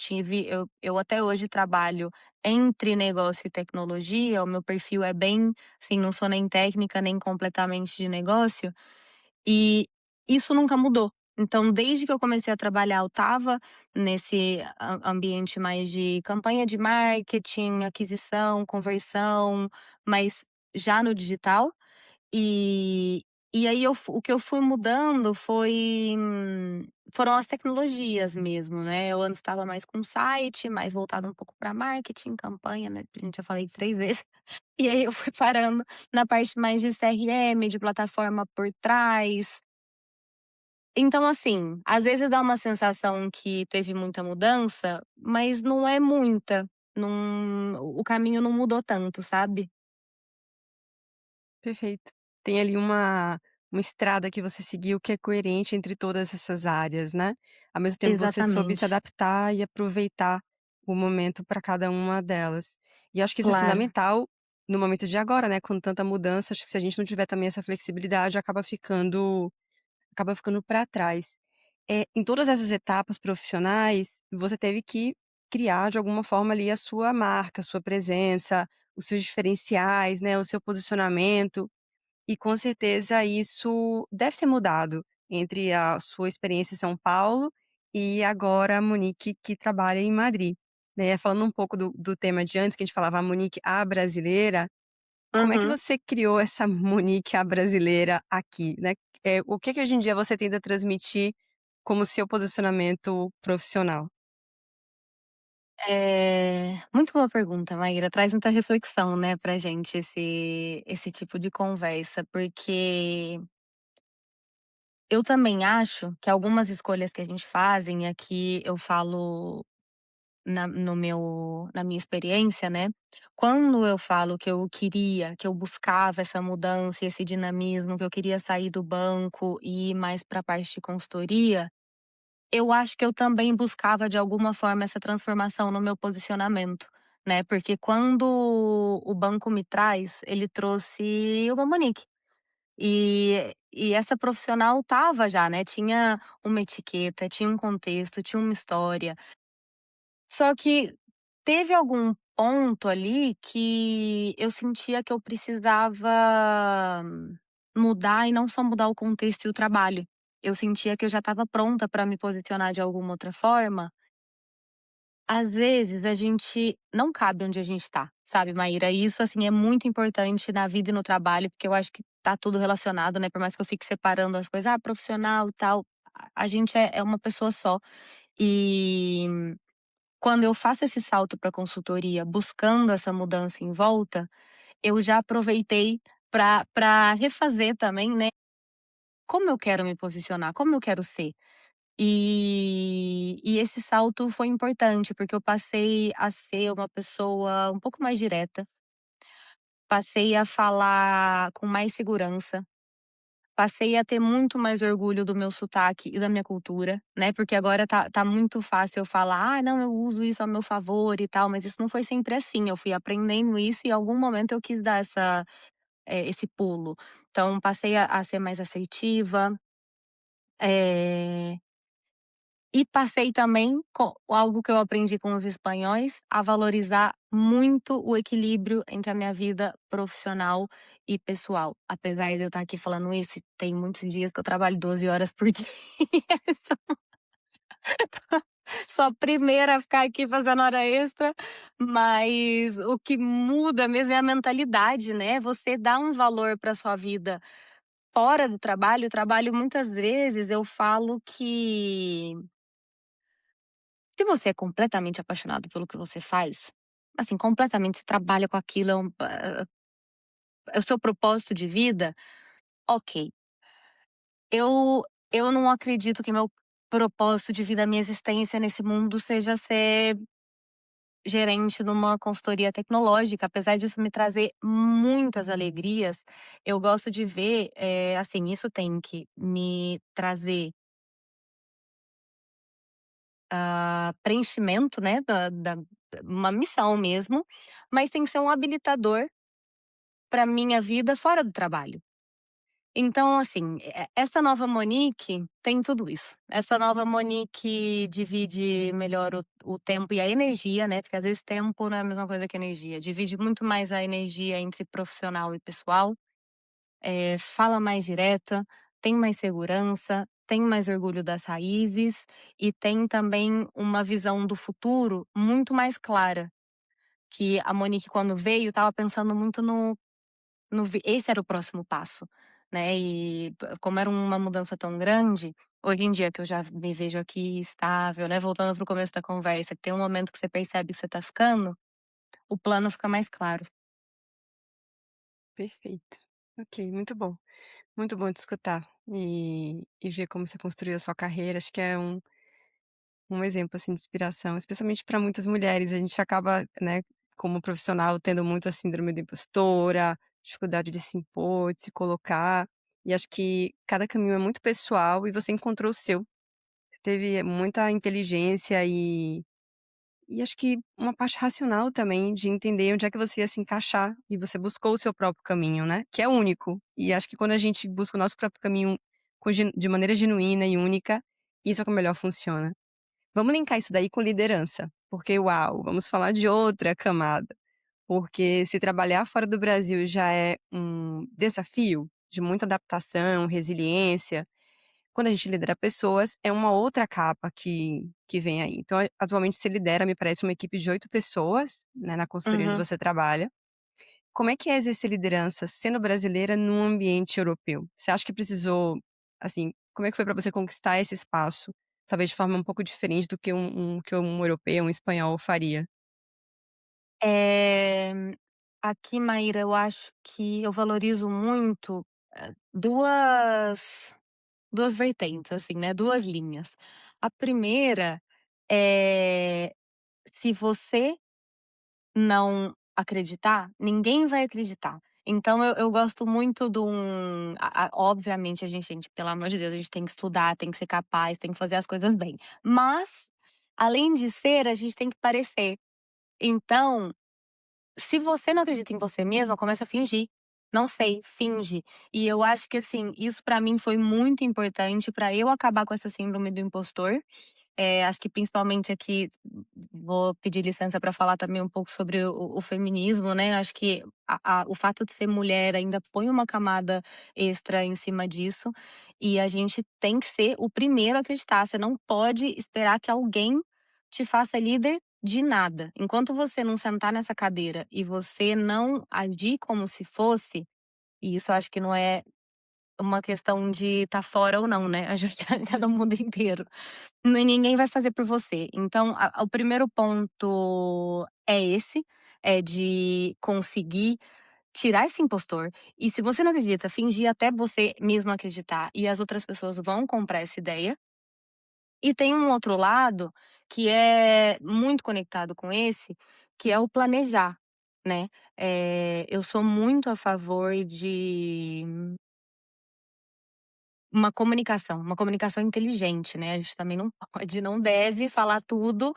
eu até hoje trabalho entre negócio e tecnologia, o meu perfil é bem assim, não sou nem técnica, nem completamente de negócio, e isso nunca mudou. Então, desde que eu comecei a trabalhar, eu estava nesse ambiente mais de campanha de marketing, aquisição, conversão, mas já no digital. E e aí o que eu fui mudando foram as tecnologias mesmo, né. Eu antes estava mais com site, mais voltado um pouco para marketing, campanha, né, a gente já falei 3 vezes. E aí eu fui parando na parte mais de CRM, de plataforma por trás. Então, assim, às vezes dá uma sensação que teve muita mudança, mas não é muita, não o caminho não mudou tanto, sabe. Perfeito. Tem ali uma estrada que você seguiu que é coerente entre todas essas áreas, né. Ao mesmo tempo você soube se Exatamente. adaptar e aproveitar o momento para cada uma delas. E acho que isso é Claro. fundamental no momento de agora, né, com tanta mudança, acho que se a gente não tiver também essa flexibilidade acaba ficando para trás. Em todas essas etapas profissionais, você teve que criar de alguma forma ali a sua marca, a sua presença, os seus diferenciais, né, o seu posicionamento. E com certeza isso deve ter mudado entre a sua experiência em São Paulo e agora a Monique que trabalha em Madrid, né. Falando um pouco do tema de antes que a gente falava a Monique a brasileira, como é que Uhum. você criou essa Monique a brasileira aqui, né? O que que hoje em dia você tenta transmitir como seu posicionamento profissional? Muito boa pergunta, Maíra. Traz muita reflexão, né, pra gente esse tipo de conversa, porque eu também acho que algumas escolhas que a gente fazem, e aqui eu falo na minha experiência, né, quando eu falo que eu queria, que eu buscava essa mudança e esse dinamismo, que eu queria sair do banco e ir mais para a parte de consultoria, eu acho que eu também buscava de alguma forma essa transformação no meu posicionamento, né, porque quando o banco me traz, ele trouxe uma Monique, e essa profissional estava já, né, tinha uma etiqueta, tinha um contexto, tinha uma história. Só que teve algum ponto ali que eu sentia que eu precisava mudar e não só mudar o contexto e o trabalho. Eu sentia que eu já estava pronta para me posicionar de alguma outra forma. Às vezes a gente não cabe onde a gente tá, sabe, Maíra? E isso, assim, é muito importante na vida e no trabalho, porque eu acho que tá tudo relacionado, né, por mais que eu fique separando as coisas, profissional e tal, a gente é uma pessoa só. E quando eu faço esse salto pra consultoria, buscando essa mudança em volta, eu já aproveitei pra refazer também, né, como eu quero me posicionar, como eu quero ser. E esse salto foi importante, porque eu passei a ser uma pessoa um pouco mais direta, passei a falar com mais segurança, passei a ter muito mais orgulho do meu sotaque e da minha cultura, né, porque agora tá muito fácil eu falar: "Ah, não, eu uso isso a meu favor e tal", mas isso não foi sempre assim, eu fui aprendendo isso e em algum momento eu quis dar esse pulo. Então passei a ser mais assertiva, eh e passei também algo que eu aprendi com os espanhóis, a valorizar muito o equilíbrio entre a minha vida profissional e pessoal. Apesar de eu estar aqui falando isso, tem muitos dias que eu trabalho 12 horas por dia. Sou a primeira a ficar aqui fazendo hora extra, mas o que muda mesmo é a mentalidade, né? Você dá um valor para sua vida fora do trabalho. O trabalho, muitas vezes, eu falo que se você é completamente apaixonado pelo que você faz, assim, completamente, você trabalha com aquilo, é o seu propósito de vida, ok. Eu não acredito que meu propósito de vida, minha existência nesse mundo seja ser gerente numa consultoria tecnológica, apesar disso me trazer muitas alegrias, eu gosto de ver, assim, isso tem que me trazer preenchimento, né, da uma missão mesmo, mas tem que ser um habilitador para minha vida fora do trabalho. Então, assim, essa nova Monique tem tudo isso. Essa nova Monique divide melhor o tempo e a energia, né, porque às vezes tempo não é a mesma coisa que energia. Divide muito mais a energia entre profissional e pessoal, fala mais direta, tem mais segurança, tem mais orgulho das raízes e tem também uma visão do futuro muito mais clara, que a Monique quando veio estava pensando muito esse era o próximo passo, né, e como era uma mudança tão grande, hoje em dia que eu já me vejo aqui estável, né, voltando para o começo da conversa, que tem um momento que você percebe que você tá ficando, o plano fica mais claro. Perfeito. Ok, muito bom te escutar e ver como você construiu a sua carreira, acho que é um exemplo, assim, de inspiração, especialmente para muitas mulheres, a gente acaba, né, como profissional tendo muito a síndrome da impostora, dificuldade de se impor, de se colocar, e acho que cada caminho é muito pessoal e você encontrou o seu. Você teve muita inteligência e acho que uma parte racional também de entender onde é que você ia se encaixar, e você buscou o seu próprio caminho, né, que é único. E acho que quando a gente busca o nosso próprio caminho de maneira genuína e única, isso é que melhor funciona. Vamos linkar isso daí com liderança, porque uau, vamos falar de outra camada, porque se trabalhar fora do Brasil já é um desafio de muita adaptação, resiliência, quando a gente lidera pessoas, é uma outra capa que vem aí. Então, atualmente você lidera, me parece, uma equipe de 8 pessoas, né, na consultoria onde Uhum. você trabalha. Como é que é exercer liderança sendo brasileira num ambiente europeu? Você acha que precisou, assim, como é que foi para você conquistar esse espaço? Talvez de forma um pouco diferente do que um europeu, um espanhol faria. Eh, aqui, Maíra, eu acho que eu valorizo muito, 2 vertentes, assim, né, 2 linhas. A primeira é, se você não acreditar, ninguém vai acreditar. Então eu gosto muito de um obviamente a gente, pelo amor de Deus, a gente tem que estudar, tem que ser capaz, tem que fazer as coisas bem. Mas, além de ser, a gente tem que parecer. Então, se você não acredita em você mesma, começa a fingir. Não sei, finge. E eu acho que, assim, isso pra mim foi muito importante pra eu acabar com essa síndrome do impostor Acho que principalmente aqui, vou pedir licença para falar também um pouco sobre o feminismo, né, acho que o fato de ser mulher ainda põe uma camada extra em cima disso, e a gente tem que ser o primeiro a acreditar, você não pode esperar que alguém te faça líder de nada. Enquanto você não sentar nessa cadeira e você não agir como se fosse, e isso eu acho que não é uma questão de estar fora ou não, né, a gente é no mundo inteiro. Ninguém vai fazer por você. Então o primeiro ponto é esse, é de conseguir tirar esse impostor. E se você não acredita, fingir até você mesmo acreditar e as outras pessoas vão comprar essa ideia. E tem um outro lado, que é muito conectado com esse, que é o planejar, né. Eu sou muito a favor de uma comunicação inteligente, né, a gente também não pode, não deve falar tudo,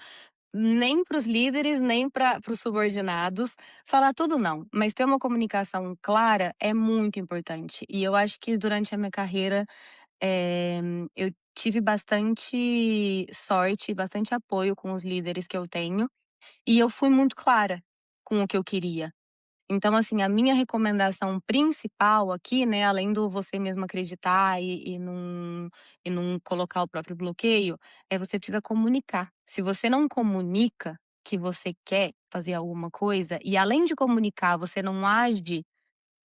nem para os líderes, nem para os subordinados, falar tudo não, mas ter uma comunicação clara é muito importante. E eu acho que durante a minha carreira, eh, eu tive bastante sorte, bastante apoio com os líderes que eu tenho, e eu fui muito clara com o que eu queria. Então, assim, a minha recomendação principal aqui, né, além do você mesmo acreditar e não colocar o próprio bloqueio, é você precisa comunicar. Se você não comunica que você quer fazer alguma coisa e além de comunicar, você não age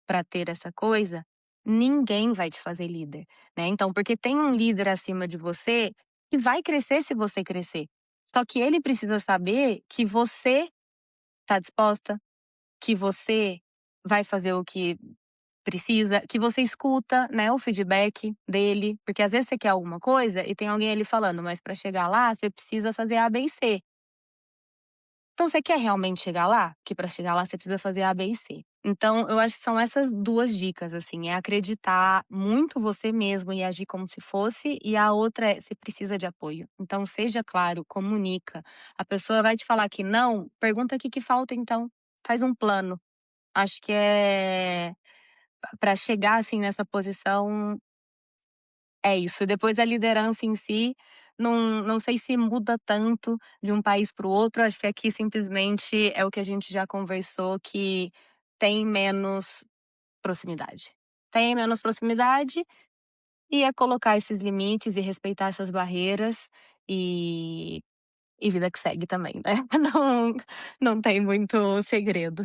para ter essa coisa, ninguém vai te fazer líder, né. Então, porque tem um líder acima de você que vai crescer se você crescer. Só que ele precisa saber que você está disposta, que você vai fazer o que precisa, que você escuta, né, o feedback dele, porque às vezes você quer alguma coisa e tem alguém ali falando: "Mas para chegar lá você precisa fazer A, B e C". Então você quer realmente chegar lá? Que para chegar lá você precisa fazer A, B e C. Então eu acho que são essas 2 dicas, assim, é acreditar muito você mesmo e agir como se fosse, e a outra é, você precisa de apoio. Então seja claro, comunica. A pessoa vai te falar que não, pergunta o que que falta então, faz um plano. Acho que para chegar, assim, nessa posição, é isso. Depois a liderança em si, não sei se muda tanto de um país para o outro, acho que aqui simplesmente é o que a gente já conversou, que tem menos proximidade. Tem menos proximidade e é colocar esses limites e respeitar essas barreiras e vida que segue também, né. Não não tem muito segredo.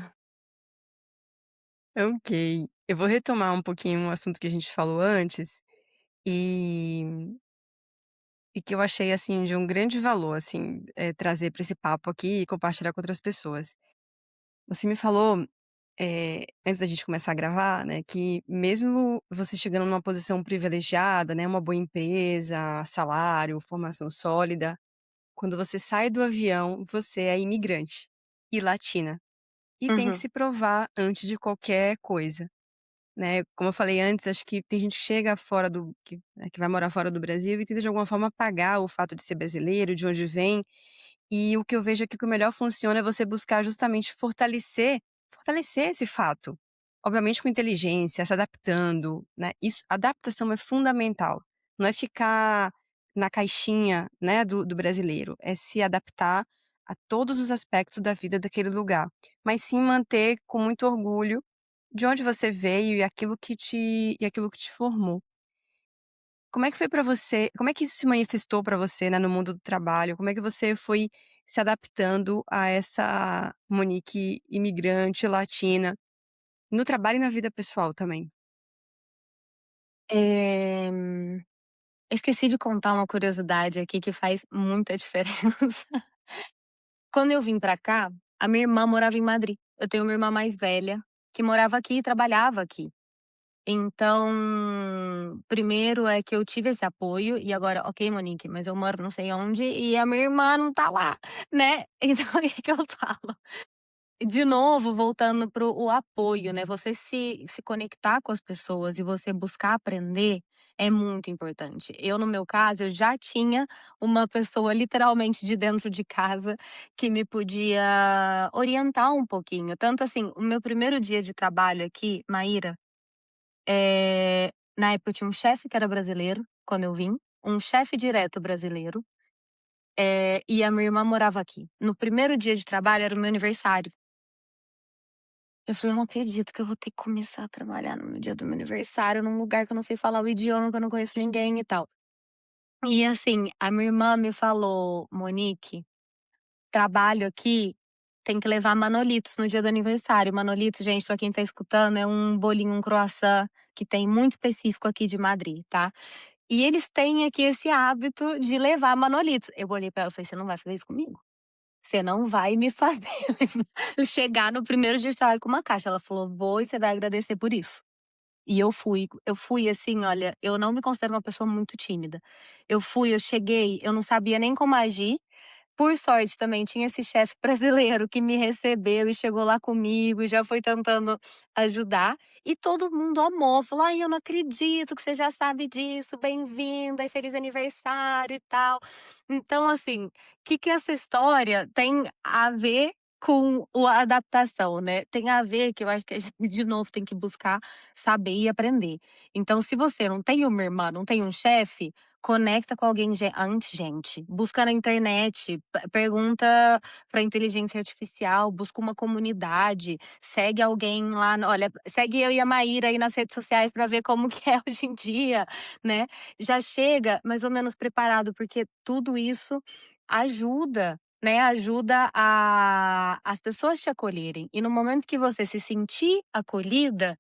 Ok. Eu vou retomar um pouquinho um assunto que a gente falou antes, e que eu achei, assim, de um grande valor, assim, trazer para esse papo aqui e compartilhar com outras pessoas. Você me falou, antes da gente começar a gravar, né, que mesmo você chegando numa posição privilegiada, né, uma boa empresa, salário, formação sólida, quando você sai do avião, você é imigrante e latina, e tem que Uhum. se provar antes de qualquer coisa. Né, como eu falei antes, acho que tem gente que chega fora do que, né, que vai morar fora do Brasil e tenta de alguma forma apagar o fato de ser brasileiro, de onde vem, e o que eu vejo aqui que o melhor funciona é você buscar justamente fortalecer esse fato. Obviamente com inteligência, se adaptando, né, isso adaptação é fundamental, não é ficar na caixinha, né, do brasileiro, é se adaptar a todos os aspectos da vida daquele lugar, mas sim manter com muito orgulho de onde você veio e aquilo que te formou. Como é que foi pra você como é que isso se manifestou pra você, né, no mundo do trabalho? Como é que você foi se adaptando a essa Monique imigrante latina, no trabalho e na vida pessoal também? Esqueci de contar uma curiosidade aqui que faz muita diferença. Quando eu vim pra cá, a minha irmã morava em Madrid. Eu tenho uma irmã mais velha que morava aqui e trabalhava aqui. Então, primeiro é que eu tive esse apoio e agora, ok, Monique, mas eu moro não sei onde e a minha irmã não tá lá, né? Então, o que que eu falo? De novo, voltando para o apoio, né, você se conectar com as pessoas e você buscar aprender é muito importante. Eu, no meu caso, eu já tinha uma pessoa literalmente de dentro de casa que me podia orientar um pouquinho. Tanto assim, o meu primeiro dia de trabalho aqui, Maíra, na época eu tinha um chefe que era brasileiro, quando eu vim, um chefe direto brasileiro, e a minha irmã morava aqui. No primeiro dia de trabalho era o meu aniversário. Eu falei: "Eu não acredito que eu vou ter que começar a trabalhar no dia do meu aniversário, num lugar que eu não sei falar o idioma, que eu não conheço ninguém e tal". E assim, a minha irmã me falou: "Monique, trabalho aqui tem que levar manolitos no dia do aniversário". Manolito, gente, pra quem tá escutando, é um bolinho, um croissant que tem muito específico aqui de Madrid, tá. E eles têm aqui esse hábito de levar manolitos. Eu olhei pra ela e falei: "Você não vai fazer isso comigo? Você não vai me fazer chegar no primeiro dia de trabalho com uma caixa". Ela falou: "Vou e você vai agradecer por isso". E eu fui assim, olha, eu não me considero uma pessoa muito tímida. Eu cheguei, eu não sabia nem como agir. Por sorte também tinha esse chefe brasileiro que me recebeu e chegou lá comigo e já foi tentando ajudar, e todo mundo amou, falou: "Ai, eu não acredito que você já sabe disso, bem-vinda e feliz aniversário e tal". Então assim, que essa história tem a ver com a adaptação, né, tem a ver que eu acho que a gente de novo tem que buscar saber e aprender. Então se você não tem uma irmã, não tem um chefe, conecta com alguém antes, gente, busca na internet, pergunta pra inteligência artificial, busca uma comunidade, segue alguém lá olha, segue eu e a Maíra aí nas redes sociais pra ver como que é hoje em dia, né. Já chega mais ou menos preparado, porque tudo isso ajuda, né, ajuda as pessoas te acolherem. E no momento que você se sentir acolhida,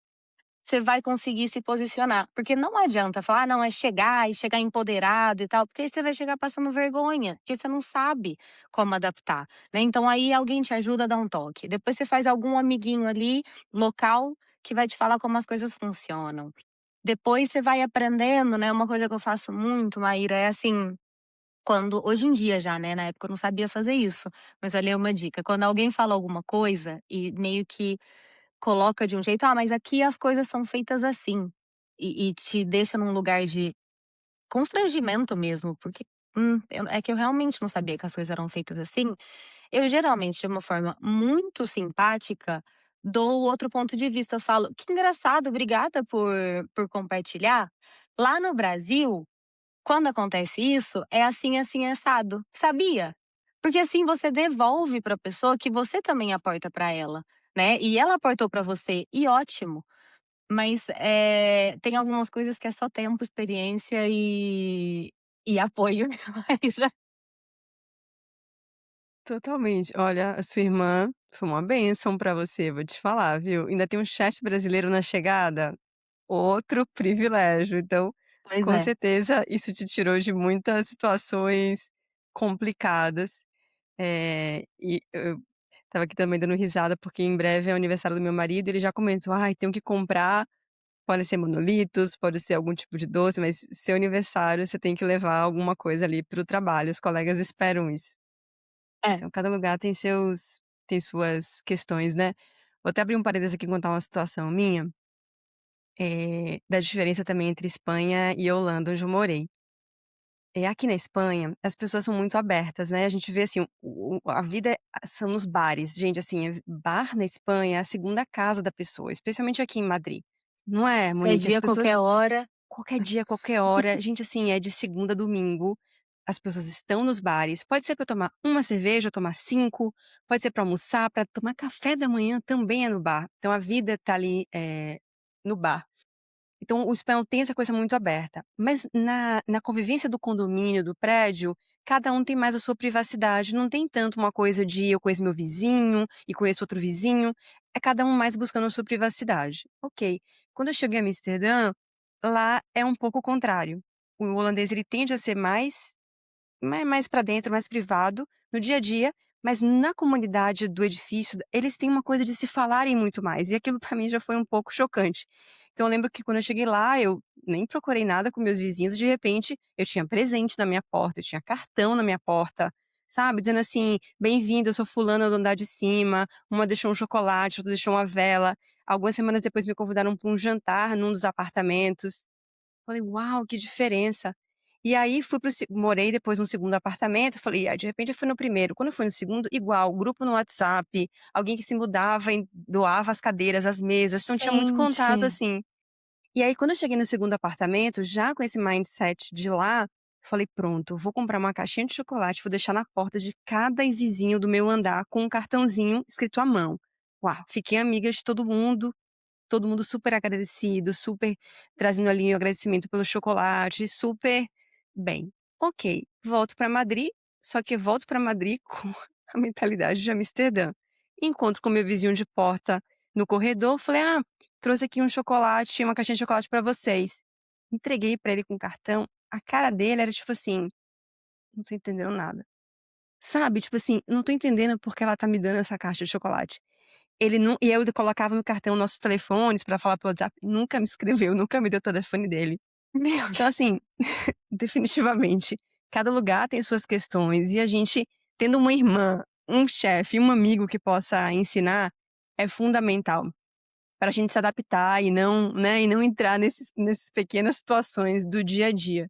você vai conseguir se posicionar, porque não adianta falar: "Ah, não, é chegar e chegar empoderado e tal", porque aí você vai chegar passando vergonha, porque você não sabe como adaptar, né. Então aí alguém te ajuda a dar um toque, depois você faz algum amiguinho ali, local, que vai te falar como as coisas funcionam. Depois você vai aprendendo, né, uma coisa que eu faço muito, Maíra, é assim, quando hoje em dia já, né, na época eu não sabia fazer isso, mas olha aí uma dica, quando alguém fala alguma coisa e meio que coloca de um jeito: "Ah, mas aqui as coisas são feitas assim", e te deixa num lugar de constrangimento mesmo, porque, é que eu realmente não sabia que as coisas eram feitas assim. Eu geralmente, de uma forma muito simpática, dou o outro ponto de vista, eu falo: "Que engraçado, obrigada por compartilhar. Lá no Brasil, quando acontece isso, é assim, assim, assado. Sabia?". Porque assim você devolve para a pessoa que você também aporta para ela, né, e ela aportou para você, e ótimo. Mas, tem algumas coisas que é só tempo, experiência e apoio. Aí já Totalmente. Olha, a sua irmã foi uma bênção pra você, vou te falar, viu. Ainda tem um chefe brasileiro na chegada, outro privilégio. Então, pois com é. certeza, isso te tirou de muitas situações complicadas. E eu estava aqui também dando risada, porque em breve é o aniversário do meu marido e ele já comentou: "Ai, tenho que comprar". Podem ser monolitos, pode ser algum tipo de doce, mas seu aniversário você tem que levar alguma coisa ali para o trabalho, os colegas esperam isso. É. Então cada lugar tem suas questões, né. Vou até abrir um parêntese aqui e contar uma situação minha, da diferença também entre Espanha e Holanda, onde eu morei. Aqui na Espanha, as pessoas são muito abertas, né, a gente vê assim, a vida são nos bares, gente, assim, bar na Espanha é a segunda casa da pessoa, especialmente aqui em Madrid. Não é, Qualquer Monique? As dia, qualquer pessoas hora. qualquer dia, qualquer hora, gente, assim, é de segunda a domingo, as pessoas estão nos bares, pode ser para tomar uma cerveja ou tomar 5, pode ser para almoçar, para tomar café da manhã também é no bar, então a vida tá ali, no bar. Então o espanhol tem essa coisa muito aberta, mas na convivência do condomínio, do prédio, cada um tem mais a sua privacidade, não tem tanto uma coisa de eu conheço meu vizinho e conheço outro vizinho, é cada um mais buscando a sua privacidade. Ok, quando eu cheguei a Amsterdã, lá é um pouco o contrário. O holandês ele tende a ser mais para dentro, mais privado, no dia a dia, mas na comunidade do edifício, eles têm uma coisa de se falarem muito mais, e aquilo para mim já foi um pouco chocante. Então eu lembro que quando eu cheguei lá, eu nem procurei nada com meus vizinhos, de repente eu tinha presente na minha porta, eu tinha cartão na minha porta, sabe, dizendo assim: "Bem-vindo, eu sou fulana do andar de cima", uma deixou um chocolate, outra deixou uma vela. Algumas semanas depois me convidaram para um jantar num dos apartamentos. Falei: "Uau, que diferença". E aí fui para o morei depois no segundo apartamento, falei: "Ah, de repente eu fui no primeiro". Quando eu fui no segundo, igual, grupo no WhatsApp, alguém que se mudava e doava as cadeiras, as mesas, então tinha muito contato, Gente, assim. E aí quando eu cheguei no segundo apartamento, já com esse mindset de lá, Falei: "Pronto, vou comprar uma caixinha de chocolate, vou deixar na porta de cada vizinho do meu andar com um cartãozinho escrito à mão". Uau, fiquei amiga de todo mundo super agradecido, super trazendo ali o agradecimento pelo chocolate, super bem. Ok, volto para Madrid, só que volto para Madrid com a mentalidade de Amsterdã. Encontro com meu vizinho de porta no corredor, falei: "Ah, trouxe aqui um chocolate, uma caixinha de chocolate para vocês". Entreguei para ele com cartão, a cara dele era tipo assim: "Não tô entendendo nada". Sabe, tipo assim, "Não tô entendendo porque ela tá me dando essa caixa de chocolate". Ele não e eu colocava no cartão nossos telefones pra falar pelo WhatsApp, nunca me escreveu, nunca me deu o telefone dele. Meu Então Deus. assim, definitivamente, cada lugar tem suas questões e a gente tendo uma irmã, um chefe, um amigo que possa ensinar, é fundamental pra gente se adaptar e não, né, e não entrar nesses pequenas situações do dia a dia.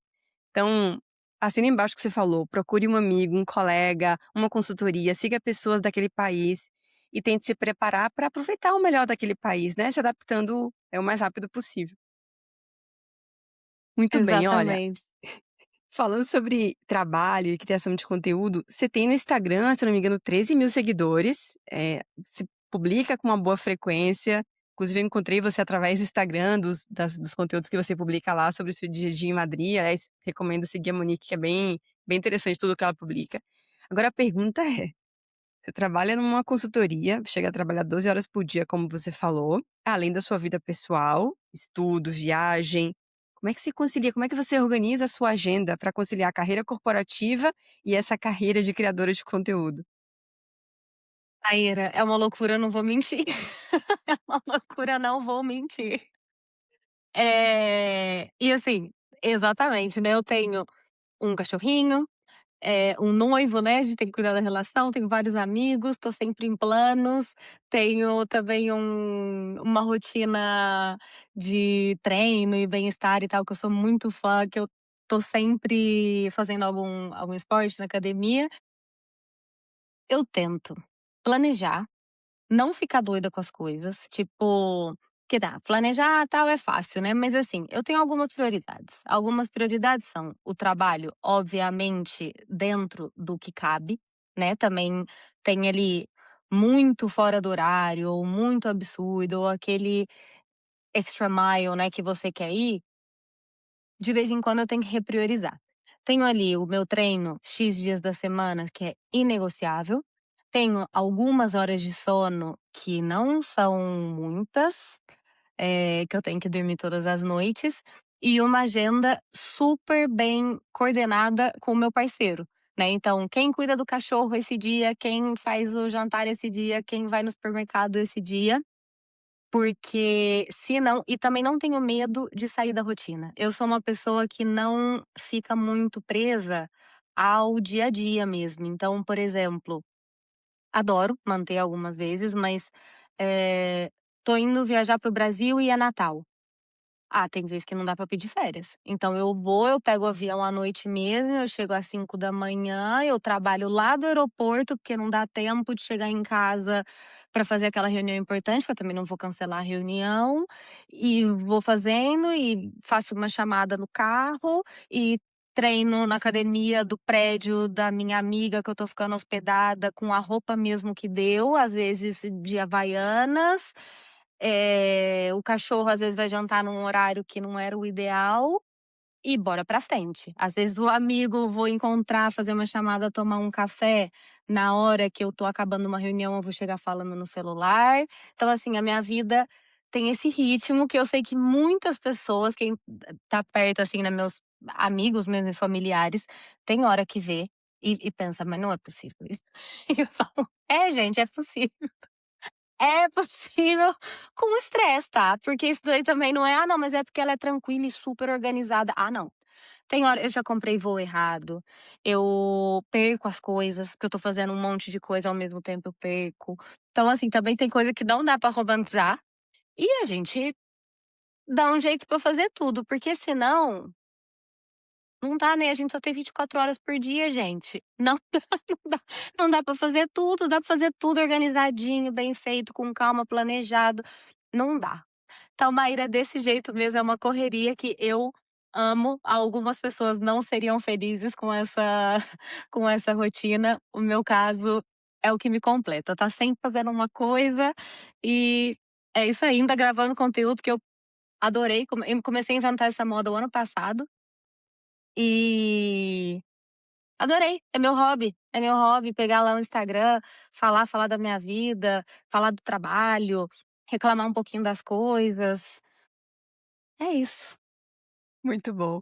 Então, assina embaixo o que você falou, procure um amigo, um colega, uma consultoria, siga pessoas daquele país e tente se preparar para aproveitar o melhor daquele país, né, se adaptando, o mais rápido possível. Muito bem, olha, Exatamente. falando sobre trabalho e criação de conteúdo, você tem no Instagram, se eu não me engano, 13.000 seguidores, se publica com uma boa frequência, inclusive eu encontrei você através do Instagram, dos conteúdos que você publica lá sobre o seu dia a dia em Madrid, aliás, recomendo seguir a Monique que é bem interessante tudo que ela publica. Agora a pergunta é, você trabalha numa consultoria, chega a trabalhar 12 horas por dia, como você falou, além da sua vida pessoal, estudo, viagem. Como é que você concilia, como é que você organiza a sua agenda para conciliar a carreira corporativa e essa carreira de criadora de conteúdo? Maíra, é uma loucura, eu não vou mentir. É uma loucura, não vou mentir. E assim, exatamente, né, eu tenho um cachorrinho, um noivo, né, a gente tem que cuidar da relação, tenho vários amigos, tô sempre em planos, tenho também uma rotina de treino e bem-estar e tal, que eu sou muito fã, que eu tô sempre fazendo algum esporte na academia. Eu tento planejar, não ficar doida com as coisas, tipo, que dá, planejar tal é fácil, né, mas assim, eu tenho algumas prioridades. Algumas prioridades são o trabalho, obviamente, dentro do que cabe, né, também tem ali muito fora do horário, ou muito absurdo, ou aquele extra mile, né, que você quer ir, de vez em quando eu tenho que repriorizar. Tenho ali o meu treino X dias da semana, que é inegociável. Tenho algumas horas de sono que não são muitas, que eu tenho que dormir todas as noites, e uma agenda super bem coordenada com o meu parceiro, né. Então, quem cuida do cachorro esse dia, quem faz o jantar esse dia, quem vai no supermercado esse dia. Porque se não e também não tenho medo de sair da rotina. Eu sou uma pessoa que não fica muito presa ao dia a dia mesmo. Então, por exemplo, adoro manter algumas vezes, mas, tô indo viajar para o Brasil e é Natal. Ah, tem vezes que não dá pra pedir férias. Então eu vou, eu pego o avião à noite mesmo, eu chego às 5 da manhã, eu trabalho lá do aeroporto, porque não dá tempo de chegar em casa pra fazer aquela reunião importante, porque eu também não vou cancelar a reunião, e vou fazendo e faço uma chamada no carro e treino na academia do prédio da minha amiga que eu tô ficando hospedada com a roupa mesmo que deu, às vezes de Havaianas. O cachorro às vezes vai jantar num horário que não era o ideal, e bora pra frente. Às vezes o amigo vou encontrar, fazer uma chamada, tomar um café, na hora que eu tô acabando uma reunião eu vou chegar falando no celular. Então assim, a minha vida tem esse ritmo que eu sei que muitas pessoas, quem tá perto, assim, né, meus amigos mesmo e familiares, tem hora que vê e pensa: "Mas não é possível isso". E eu falo: "É gente, é possível". É possível com estresse, tá, porque isso daí também não é: "Ah não, mas é porque ela é tranquila e super organizada". Ah não, tem hora eu já comprei voo errado, eu perco as coisas, porque eu tô fazendo um monte de coisa ao mesmo tempo, eu perco. Então assim, também tem coisa que não dá pra romantizar, e a gente dá um jeito pra fazer tudo, porque senão, não dá, né, a gente só tem 24 horas por dia gente. Não dá, não dá, não dá pra fazer tudo, dá pra fazer tudo organizadinho, bem feito, com calma, planejado, não dá. Então, Maíra, é desse jeito mesmo, é uma correria que eu amo, algumas pessoas não seriam felizes com essa com essa rotina, o meu caso é o que me completa, tá sempre fazendo uma coisa, e é isso aí, ainda gravando conteúdo que eu adorei, comecei a inventar essa moda o ano passado, e adorei, é meu hobby pegar lá o Instagram, falar da minha vida, falar do trabalho, reclamar um pouquinho das coisas, é isso. Muito bom.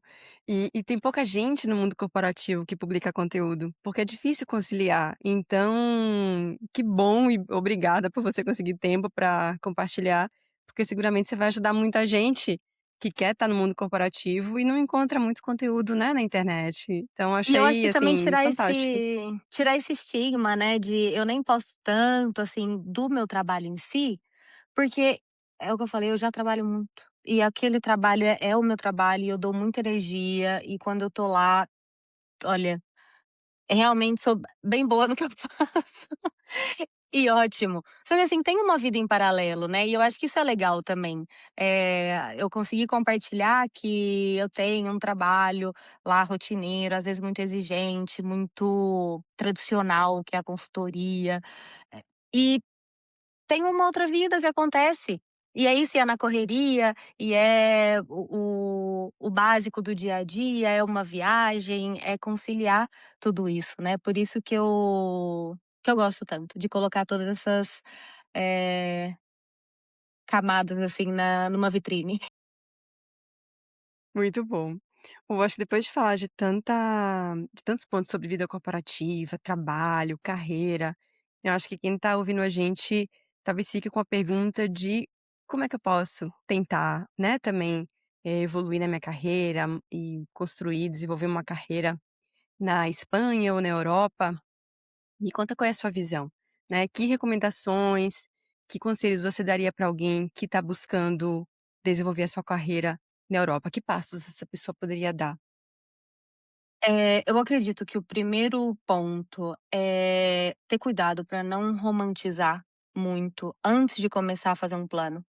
E tem pouca gente no mundo corporativo que publica conteúdo, porque é difícil conciliar. Então, que bom e obrigada por você conseguir tempo para compartilhar, porque seguramente você vai ajudar muita gente que quer estar no mundo corporativo e não encontra muito conteúdo, né, na internet. Então E eu acho achei, que também assim, tirar fantástico. esse estigma, né, de eu nem posto tanto, assim, do meu trabalho em si, porque é o que eu falei, eu já trabalho muito. E aquele trabalho é o meu trabalho e eu dou muita energia, e quando eu tô lá, olha, realmente sou bem boa no que eu faço. E ótimo. Só que assim, tem uma vida em paralelo, né, e eu acho que isso é legal também. Eu consegui compartilhar que eu tenho um trabalho lá rotineiro, às vezes muito exigente, muito tradicional, que é a consultoria, e tem uma outra vida que acontece. E aí se é na correria, e é o básico do dia a dia, é uma viagem, é conciliar tudo isso, né. Por isso que eu gosto tanto de colocar todas essas, eh, camadas, assim, numa vitrine. Muito bom. Eu acho que depois de falar de tantos pontos sobre vida corporativa, trabalho, carreira, eu acho que quem está ouvindo a gente talvez fique com a pergunta de como é que eu posso tentar, né, também, evoluir na minha carreira e construir, desenvolver uma carreira na Espanha ou na Europa. Me conta qual é a sua visão, né, que recomendações, que conselhos você daria para alguém que está buscando desenvolver a sua carreira na Europa? Que passos essa pessoa poderia dar? Eu acredito que o primeiro ponto é ter cuidado para não romantizar muito antes de começar a fazer um plano.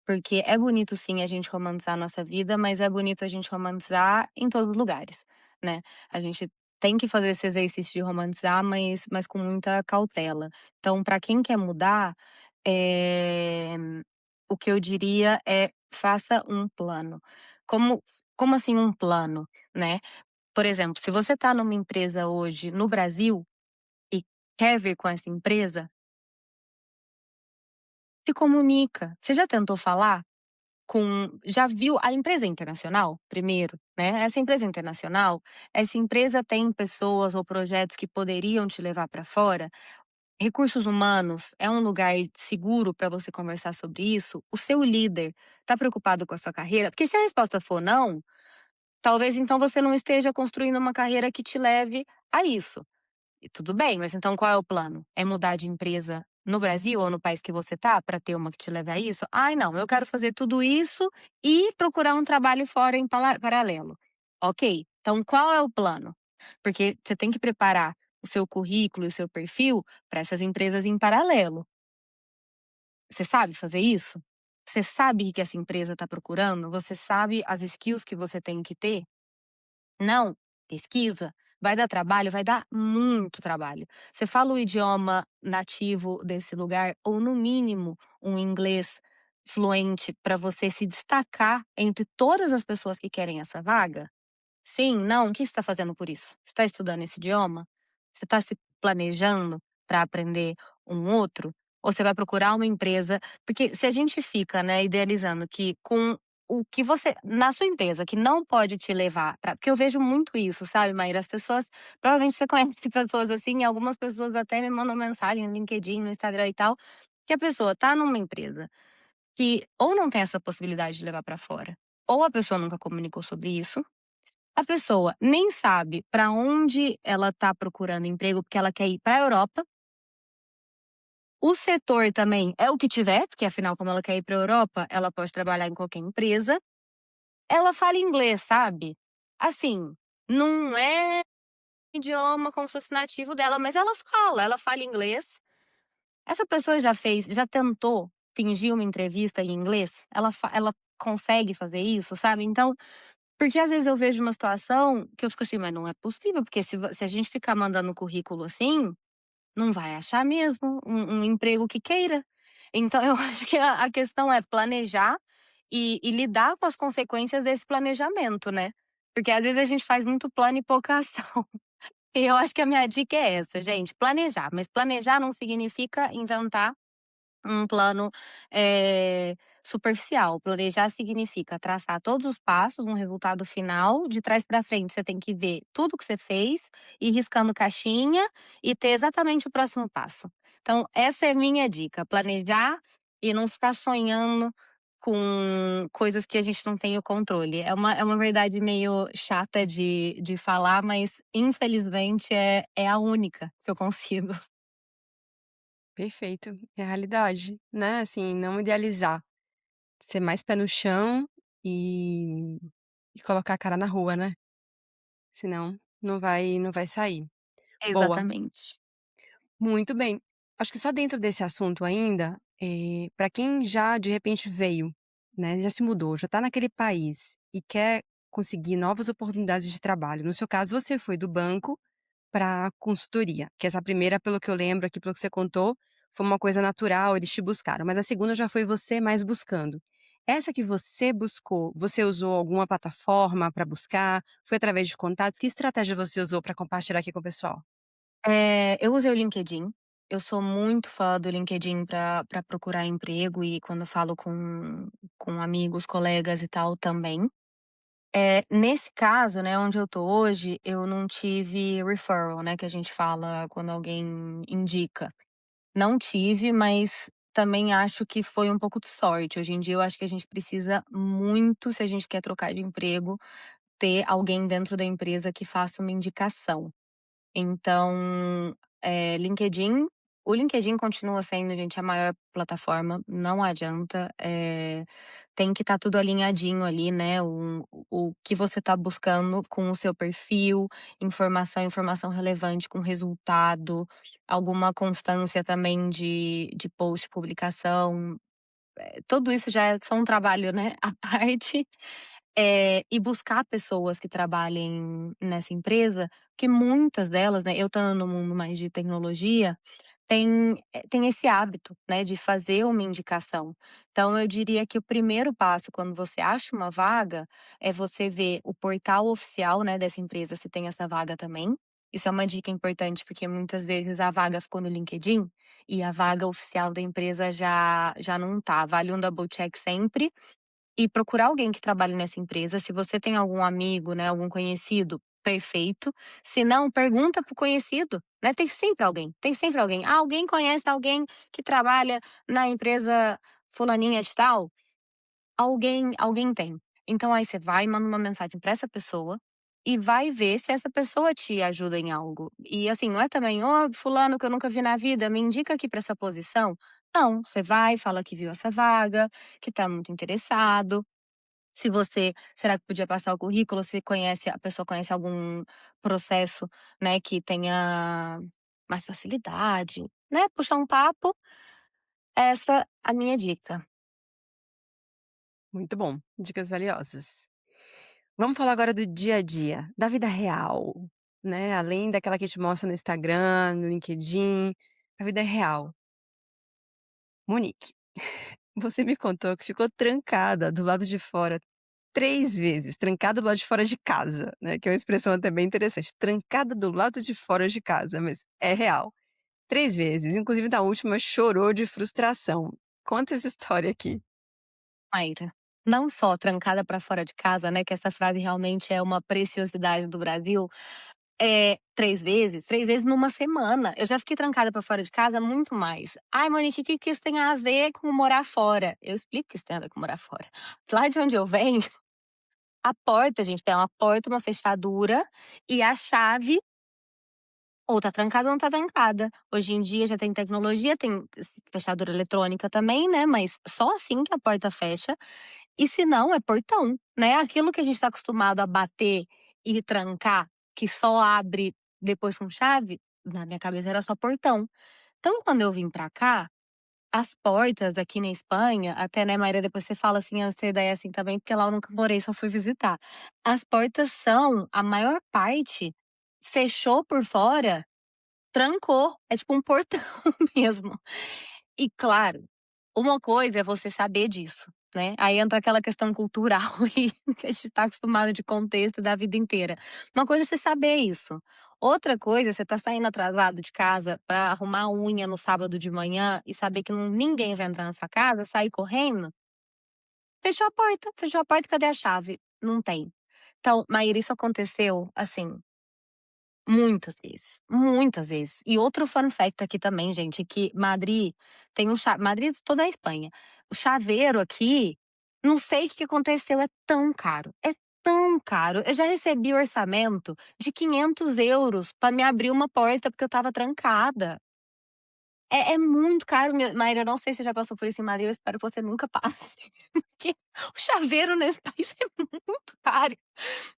Porque é bonito sim a gente romantizar a nossa vida, mas é bonito a gente romantizar em todos os lugares, né. A gente tem que fazer esse exercício de romantizar, mas com muita cautela. Então para quem quer mudar, eh, o que eu diria é: faça um plano. Como como assim um plano, né? Por exemplo, se você está numa empresa hoje no Brasil e quer vir com essa empresa, se comunica. Você já tentou falar já viu a empresa é internacional, primeiro, né, essa empresa é internacional, essa empresa tem pessoas ou projetos que poderiam te levar para fora? Recursos humanos é um lugar seguro para você conversar sobre isso? O seu líder está preocupado com a sua carreira? Porque se a resposta for não, talvez então você não esteja construindo uma carreira que te leve a isso. E tudo bem, mas então qual é o plano? É mudar de empresa no Brasil ou no país que você tá para ter uma que te leve a isso? "Ai não, eu quero fazer tudo isso e procurar um trabalho fora em paralelo". Ok, então qual é o plano? Porque você tem que preparar o seu currículo e o seu perfil para essas empresas em paralelo. Você sabe fazer isso? Você sabe o que essa empresa está procurando? Você sabe as skills que você tem que ter? Não, pesquisa. Vai dar trabalho, vai dar muito trabalho. Você fala o idioma nativo desse lugar ou no mínimo um inglês fluente para você se destacar entre todas as pessoas que querem essa vaga? Sim, não, o que você está fazendo por isso? Você está estudando esse idioma? Você está se planejando para aprender um outro? Ou você vai procurar uma empresa porque se a gente fica, né, idealizando que com o que você na sua empresa que não pode te levar pra porque eu vejo muito isso, sabe, Maíra, as pessoas provavelmente você conhece pessoas assim, e algumas pessoas até me mandam mensagem no LinkedIn, no Instagram e tal, que a pessoa tá numa empresa que ou não tem essa possibilidade de levar para fora, ou a pessoa nunca comunicou sobre isso, a pessoa nem sabe para onde ela está procurando emprego, porque ela quer ir para a Europa. O setor também é o que tiver, porque afinal como ela quer ir para a Europa, ela pode trabalhar em qualquer empresa. Ela fala inglês, sabe. Assim, não é idioma como se fosse nativo dela, mas ela fala inglês. Essa pessoa já tentou fingir uma entrevista em inglês? Ela consegue fazer isso, sabe. Então Porque às vezes eu vejo uma situação que eu fico assim: "Mas não é possível, porque se a gente ficar mandando currículo assim, não vai achar mesmo um emprego que queira". Então eu acho que a questão é planejar e lidar com as consequências desse planejamento, né. Porque às vezes a gente faz muito plano e pouca ação. E eu acho que a minha dica é essa, gente, planejar, mas planejar não significa inventar um plano, superficial. Planejar significa traçar todos os passos, um resultado final, de trás para frente você tem que ver tudo que você fez, ir riscando caixinha e ter exatamente o próximo passo. Então essa é a minha dica, planejar e não ficar sonhando com coisas que a gente não tem o controle. É uma verdade meio chata de falar, mas infelizmente é a única que eu consigo. Perfeito, é a realidade, né, assim, não idealizar, ser mais pé no chão e colocar a cara na rua, né, senão não vai sair. Boa, Exatamente. muito bem. Acho que só dentro desse assunto ainda, pra quem já de repente veio, né, já se mudou, já tá naquele país e quer conseguir novas oportunidades de trabalho, no seu caso você foi do banco para consultoria, que essa primeira, pelo que eu lembro aqui, pelo que você contou, foi uma coisa natural, eles te buscaram, mas a segunda já foi você mais buscando. Essa que você buscou, você usou alguma plataforma para buscar? Foi através de contatos? Que estratégia você usou para compartilhar aqui com o pessoal? Eu usei o LinkedIn. Eu sou muito fã do LinkedIn para procurar emprego e quando eu falo com amigos, colegas e tal também. Nesse caso, né, onde eu tô hoje, eu não tive referral, né, que a gente fala quando alguém indica. Não tive, mas também acho que foi um pouco de sorte. Hoje em dia eu acho que a gente precisa muito, se a gente quer trocar de emprego, ter alguém dentro da empresa que faça uma indicação. Então, LinkedIn o LinkedIn continua sendo, gente, a maior plataforma, não adianta, tem que estar tudo alinhadinho ali, né, o que você está buscando com o seu perfil, informação relevante com resultado, alguma constância também de post, publicação, tudo isso já é só um trabalho, né, à parte. E buscar pessoas que trabalhem nessa empresa, porque muitas delas, né, eu estando no mundo mais de tecnologia, tem esse hábito, né, de fazer uma indicação. Então eu diria que o primeiro passo quando você acha uma vaga, é você ver o portal oficial, né, dessa empresa se tem essa vaga também. Isso é uma dica importante, porque muitas vezes a vaga ficou no LinkedIn, e a vaga oficial da empresa já não tá. Vale um double check sempre e procurar alguém que trabalhe nessa empresa. Se você tem algum amigo, né, algum conhecido, perfeito. Se não, pergunta para o conhecido, né, tem sempre alguém. "Ah, alguém conhece alguém que trabalha na empresa fulaninha de tal?". Alguém tem. Então aí você vai e manda uma mensagem para essa pessoa, e vai ver se essa pessoa te ajuda em algo. E assim, não é também: "Ó, fulano que eu nunca vi na vida, me indica aqui para essa posição". Não, você vai, fala que viu essa vaga, que está muito interessado. Se você será que podia passar o currículo, se conhece a pessoa conhece algum processo, né, que tenha mais facilidade, né, puxar um papo, essa a minha dica. Muito bom, dicas valiosas. Vamos falar agora do dia a dia, da vida real, né, além daquela que te mostra no Instagram, no LinkedIn, a vida real. Monique, você me contou que ficou trancada do lado de fora 3 vezes, trancada do lado de fora de casa, né, que é uma expressão até bem interessante, trancada do lado de fora de casa, mas é real. 3 vezes, inclusive na última chorou de frustração. Conta essa história aqui. Maíra, não só trancada para fora de casa, né, que essa frase realmente é uma preciosidade do Brasil, 3 vezes numa semana. Eu já fiquei trancada para fora de casa muito mais. "Ai, Monique, o que que isso tem a ver com morar fora?". Eu explico que isso tem a ver com morar fora. Lá de onde eu venho, a porta, gente, tem uma porta, uma fechadura e a chave ou tá trancada ou não tá trancada. Hoje em dia já tem tecnologia, tem fechadura eletrônica também, né, mas só assim que a porta fecha, e se não é portão, né. Aquilo que a gente tá acostumado a bater e trancar, que só abre depois com chave, na minha cabeça era só portão. Então quando eu vim pra cá, as portas aqui na Espanha, até, né, Maíra, depois você fala assim, Amsterdã é assim também, porque lá eu nunca morei, só fui visitar. As portas são, a maior parte, fechou por fora, trancou, é tipo um portão mesmo. E claro, uma coisa é você saber disso, né, aí entra aquela questão cultural e que a gente tá acostumado de contexto da vida inteira. Uma coisa é você saber isso, outra coisa é você tá saindo atrasado de casa pra arrumar a unha no sábado de manhã e saber que ninguém vai entrar na sua casa, sair correndo, fechou a porta, cadê a chave? Não tem. Então, Maíra, isso aconteceu, assim, muitas vezes, muitas vezes. E outro fun fact aqui também, gente, que Madrid tem um Madrid, toda a Espanha. O chaveiro aqui, não sei o que que aconteceu, é tão caro. Eu já recebi orçamento de 500 € pra me abrir uma porta, porque eu estava trancada. É muito caro, Maíra, eu não sei se você já passou por isso em Madrid, eu espero que você nunca passe, porque o chaveiro nesse país é muito caro.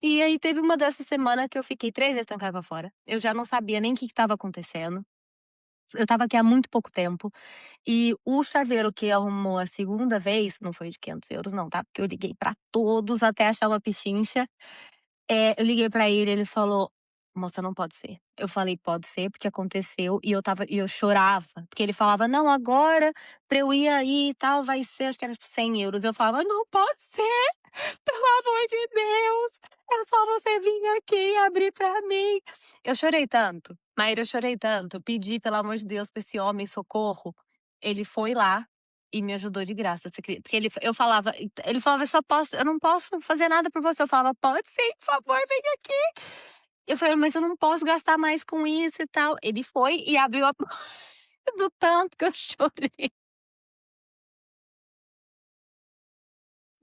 E aí teve uma dessa semana que eu fiquei 3 vezes trancada pra fora. Eu já não sabia nem o que estava acontecendo. Eu estava aqui há muito pouco tempo, e o chaveiro que arrumou a segunda vez, não foi de 500 € não, tá, porque eu liguei pra todos até achar uma pichincha. Eu liguei pra ele, ele falou: "Moça, não pode ser". Eu falei: "Pode ser, porque aconteceu", e eu chorava, porque ele falava: "Não, agora pra eu ir aí e tal vai ser", acho que era tipo 100 €. Eu falava: "Não pode ser, pelo amor de Deus, é só você vir aqui e abrir pra mim". Eu chorei tanto, Maíra, eu chorei tanto, eu pedi pelo amor de Deus pra esse homem socorro, ele foi lá e me ajudou de graça, você porque ele falava: eu não posso fazer nada por você", eu falava: "Pode sim, por favor, vem aqui". Eu falei: "Mas eu não posso gastar mais com isso e tal". Ele foi e abriu a porta, do tanto que eu chorei.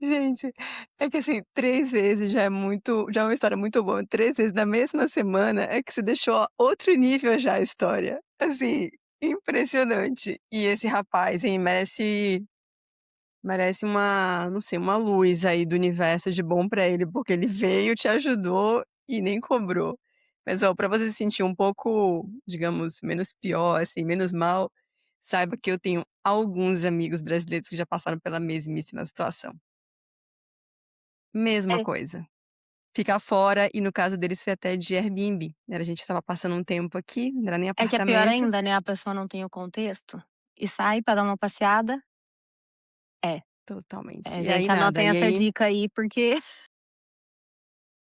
Gente, é que assim, 3 vezes já é uma história muito boa, 3 vezes na mesma semana é que você deixou a outro nível já a história. Assim, impressionante. E esse rapaz, hein, merece uma, não sei, uma luz aí do universo de bom pra ele, porque ele veio, te ajudou e nem cobrou. Mas ó, pra você se sentir um pouco, digamos, menos pior, assim, menos mal, saiba que eu tenho alguns amigos brasileiros que já passaram pela mesmíssima situação. Mesma É, coisa. Ficar fora e no caso deles foi até de Airbnb, né, a gente estava passando um tempo aqui, não era nem é que é pior apartamento. ainda, né, a pessoa não tem o contexto, e sai pra dar uma passeada. É, Totalmente. E aí gente, nada, anotem e essa aí, dica aí, porque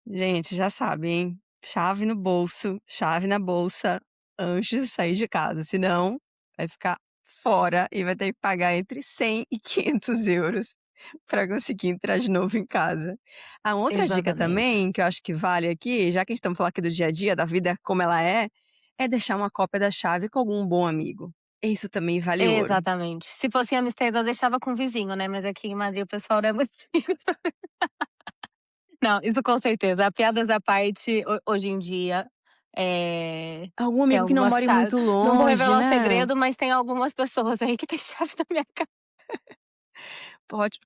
gente, já sabe, hein, chave no bolso, chave na bolsa antes de sair de casa, senão vai ficar fora e vai ter que pagar entre 100 e 500 € para conseguir entrar de novo em casa. A outra dica exatamente. também, que eu acho que vale aqui, já que a gente estamos falando aqui do dia a dia, da vida como ela é deixar uma cópia da chave com algum bom amigo. Isso também vale ouro. Exatamente. Se fosse em Amsterdã, deixava com o vizinho, né, mas aqui em Madrid o pessoal não é muito não, isso com certeza. Piadas à parte, hoje em dia, Algum tem amigo que não algumas more chaves, muito não vou longe, revelar o né. segredo, mas tem algumas pessoas aí que tem chave da minha casa.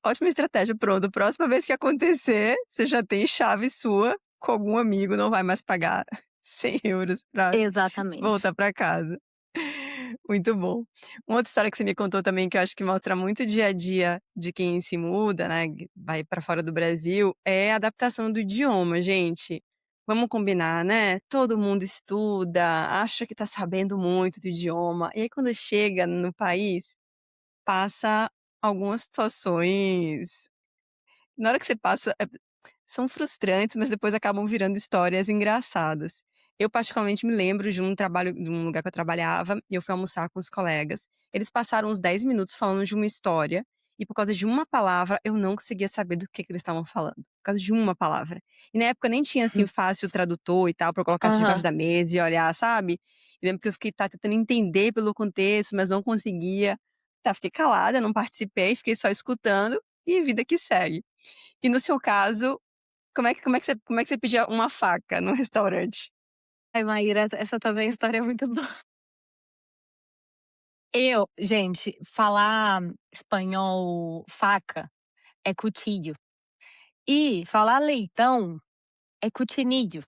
Ótima estratégia, pronto, próxima vez que acontecer, você já tem chave sua com algum amigo, não vai mais pagar 100 € pra Exatamente. voltar pra casa. Muito bom. Uma outra história que você me contou também, que eu acho que mostra muito o dia a dia de quem se muda, né, vai pra fora do Brasil, é a adaptação do idioma, gente. Vamos combinar, né, todo mundo estuda, acha que tá sabendo muito do idioma, e aí quando chega no país, passa algumas situações na hora que você passa, são frustrantes, mas depois acabam virando histórias engraçadas. Eu particularmente me lembro de um lugar que eu trabalhava, e eu fui almoçar com os colegas. Eles passaram uns 10 minutos falando de uma história, e por causa de uma palavra eu não conseguia saber do que eles estavam falando, por causa de uma palavra. E na época nem tinha, assim, fácil tradutor e tal, pra eu colocar assim debaixo Aham, da mesa e olhar, sabe. Eu lembro que eu fiquei tentando entender pelo contexto, mas não conseguia. Tá, fiquei calada, não participei, fiquei só escutando, e vida que segue. E no seu caso, como é que você pedia uma faca num restaurante? ai, Maíra, essa também história é muito boa. Gente, falar espanhol faca é cuchillo, e falar leitão é cuchinillo.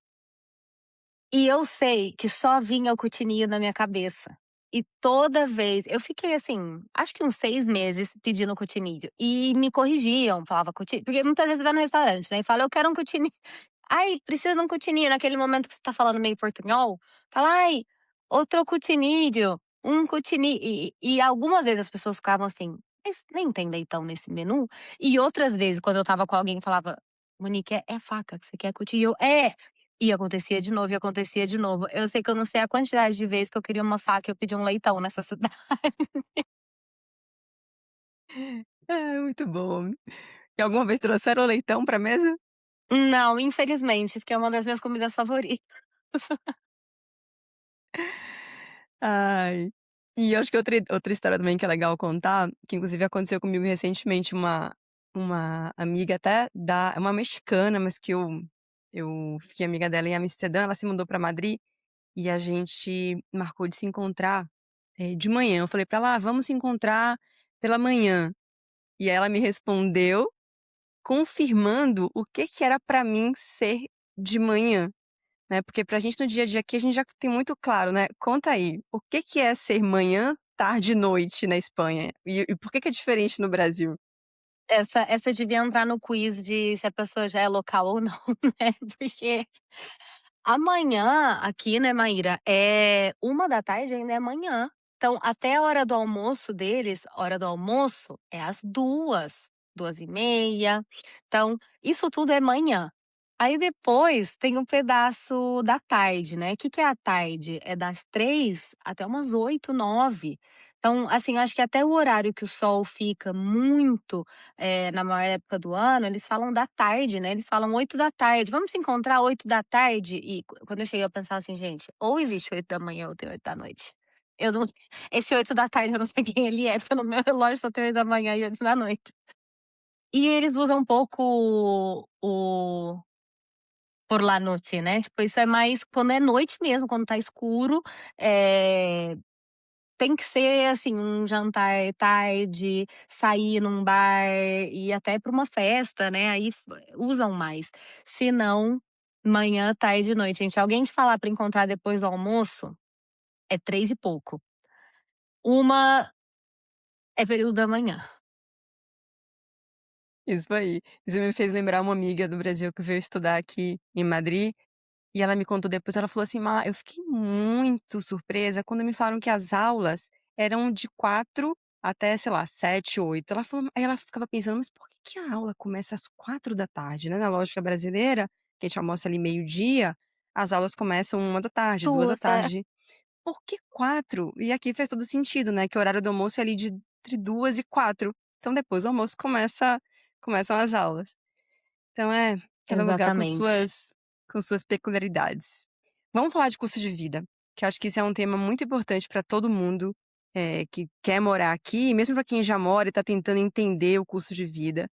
E eu sei que só vinha o cuchinillo na minha cabeça. E toda vez eu fiquei, assim, acho que uns 6 meses pedindo cotinídeo, e me corrigiam, falava coti porque muitas vezes você vai no restaurante, né, e fala: "Eu quero um cotini". "Ai, precisa de um cotinídeo", naquele momento que você tá falando meio portunhol, fala: "Ai, outro cotinídeo, um cotini", e algumas vezes as pessoas ficavam assim: "Mas nem tem leitão nesse menu?". E outras vezes, quando eu estava com alguém, falava: "Monique, é faca que você quer coti", e eu: "É". E acontecia de novo, e acontecia de novo. Eu sei que eu não sei a quantidade de vezes que eu queria uma faca e eu pedi um leitão nessa cidade. Ah, muito bom. E alguma vez trouxeram leitão pra mesa? Não, infelizmente, porque é uma das minhas comidas favoritas. Ai. E eu acho que outra história também que é legal contar, que inclusive aconteceu comigo recentemente, uma amiga até da é uma mexicana, mas que eu fiquei amiga dela em Amsterdã, ela se mudou pra Madrid, e a gente marcou de se encontrar, de manhã. Eu falei pra ela: "Ah, vamos se encontrar pela manhã". E aí ela me respondeu confirmando o que que era pra mim ser de manhã. Né, porque pra gente no dia a dia aqui, a gente já tem muito claro, né. Conta aí, o que que é ser manhã, tarde e noite na Espanha? E por que que é diferente no Brasil? Essa devia entrar no quiz de se a pessoa já é local ou não, né, porque amanhã aqui, né, Maíra, é 1 da tarde, ainda é manhã. Então, até a hora do almoço deles, hora do almoço é às 2h, 2h30. Então, isso tudo é manhã. Aí depois tem um pedaço da tarde, né. O que que é a tarde? É das 3 até umas 8, 9. Então, assim, acho que até o horário que o sol fica muito, na maior época do ano, eles falam da tarde, né, eles falam 8 da tarde: "Vamos se encontrar 8 da tarde". E quando eu cheguei eu pensava assim: "Gente, ou existe 8 da manhã ou tem 8 da noite". Eu não esse 8 da tarde eu não sei quem ele é, porque no meu relógio só tem 8 da manhã e 8 da noite. E eles usam um pouco o por la noche, né, tipo, isso é mais quando é noite mesmo, quando tá escuro, eh tem que ser, assim, um jantar tarde, sair num bar, ir até pra uma festa, né, aí usam mais. Se não, manhã, tarde e noite. Gente, alguém te falar pra encontrar depois do almoço, é 3 e pouco. Uma é período da manhã. Isso aí. Isso me fez lembrar uma amiga do Brasil que veio estudar aqui em Madrid, e ela me contou depois, ela falou assim: "Má, eu fiquei muito surpresa quando me falaram que as aulas eram de 4 até, sei lá, 7, 8". Ela falou aí ela ficava pensando: "Mas por que que a aula começa às 4 da tarde, né, na lógica brasileira, que a gente almoça ali meio-dia, as aulas começam 1 da tarde, duas da 2, é. tarde. Por que 4? E aqui faz todo sentido, né, que o horário do almoço é ali de entre 2 e 4. Então depois do almoço começam as aulas. Então é, cada lugar Exatamente. com suas peculiaridades. Vamos falar de custo de vida, que eu acho que isso é um tema muito importante para todo mundo, que quer morar aqui, mesmo para quem já mora e está tentando entender o custo de vida.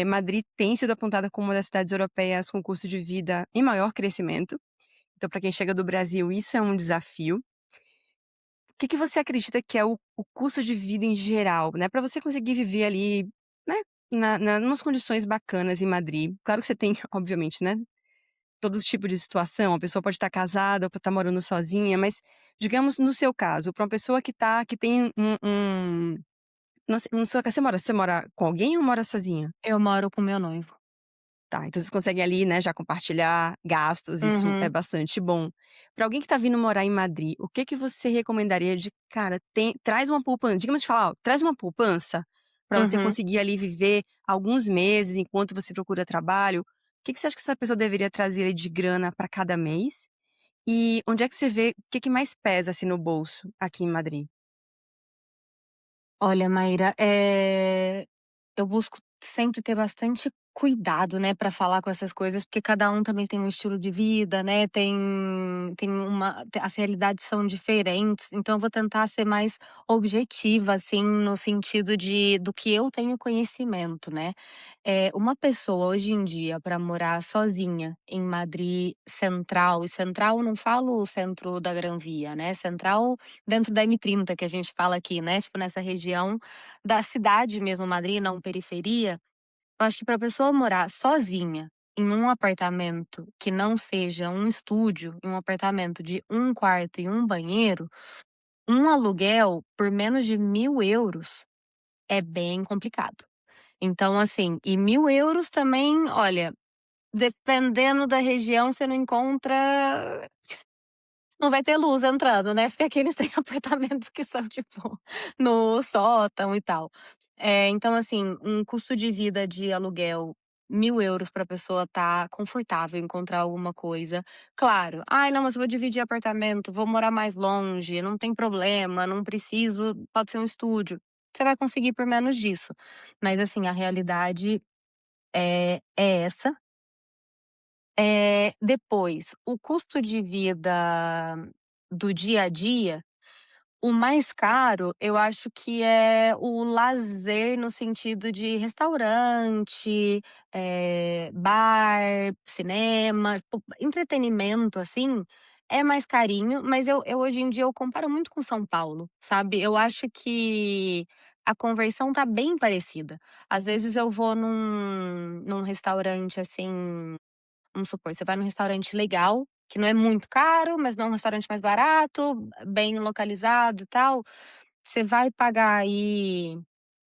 Madrid tem sido apontada como uma das cidades europeias com custo de vida em maior crescimento, então para quem chega do Brasil isso é um desafio. O que que você acredita que é o custo de vida em geral, né, para você conseguir viver ali, né, na numas condições bacanas em Madrid? Claro que você tem, obviamente, né, todos os tipos de situação, a pessoa pode estar casada ou pode estar morando sozinha, mas digamos no seu caso, para uma pessoa que tem não sei, no seu caso você mora com alguém ou mora sozinha? Eu moro com meu noivo. Tá, então vocês conseguem ali, né, já compartilhar gastos, isso é Uhum, bastante bom. Pra alguém que tá vindo morar em Madrid, o que que você recomendaria de: "Cara, traz uma poupança", digamos de falar: "Ó, traz uma poupança pra você uhum. conseguir ali viver alguns meses enquanto você procura trabalho". O que que você acha que essa pessoa deveria trazer ali de grana pra cada mês? E onde é que você vê o que que mais pesa, assim, no bolso aqui em Madrid? Olha, Maíra, eu busco sempre ter bastante cuidado, né, para falar com essas coisas, porque cada um também tem um estilo de vida, né, tem uma as realidades são diferentes, então eu vou tentar ser mais objetiva, assim, no sentido do que eu tenho conhecimento, né. Uma pessoa hoje em dia para morar sozinha em Madrid central, e central não falo o centro da Gran Via, né, central dentro da M30 que a gente fala aqui, né, tipo nessa região da cidade mesmo, Madrid, não periferia. Eu acho que pra pessoa morar sozinha em um apartamento que não seja um estúdio, em um apartamento de um quarto e um banheiro, um aluguel por menos de 1.000 euros é bem complicado. Então, assim, e 1.000 euros também, olha, dependendo da região, você não encontra, não vai ter luz entrando, né, porque aqui eles têm apartamentos que são, tipo, no sótão e tal. Então, assim, um custo de vida de aluguel, 1.000 euros pra pessoa estar confortável, encontrar alguma coisa. Claro, "Ai, não, mas eu vou dividir apartamento, vou morar mais longe, não tem problema, não preciso, pode ser um estúdio". Você vai conseguir por menos disso. Mas, assim, a realidade é essa. Depois, o custo de vida do dia a dia, o mais caro, eu acho que é o lazer no sentido de restaurante, bar, cinema, tipo, entretenimento, assim, é mais carinho, mas eu hoje em dia eu comparo muito com São Paulo, sabe. Eu acho que a conversão tá bem parecida. Às vezes eu vou num restaurante, assim, vamos supor, você vai num restaurante legal, que não é muito caro, mas não é um restaurante mais barato, bem localizado e tal, você vai pagar aí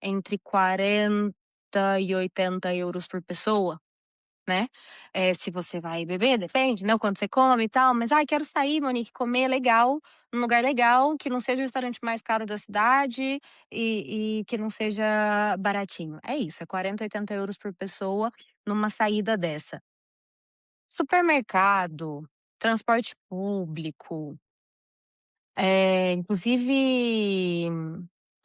entre 40 e 80 euros por pessoa, né. Se você vai beber, depende, né, o quanto você come e tal, mas: "Ai, quero sair, Monique, comer legal, num lugar legal, que não seja o restaurante mais caro da cidade e que não seja baratinho". É isso, é 40, 80 euros por pessoa numa saída dessa. Supermercado, transporte público, inclusive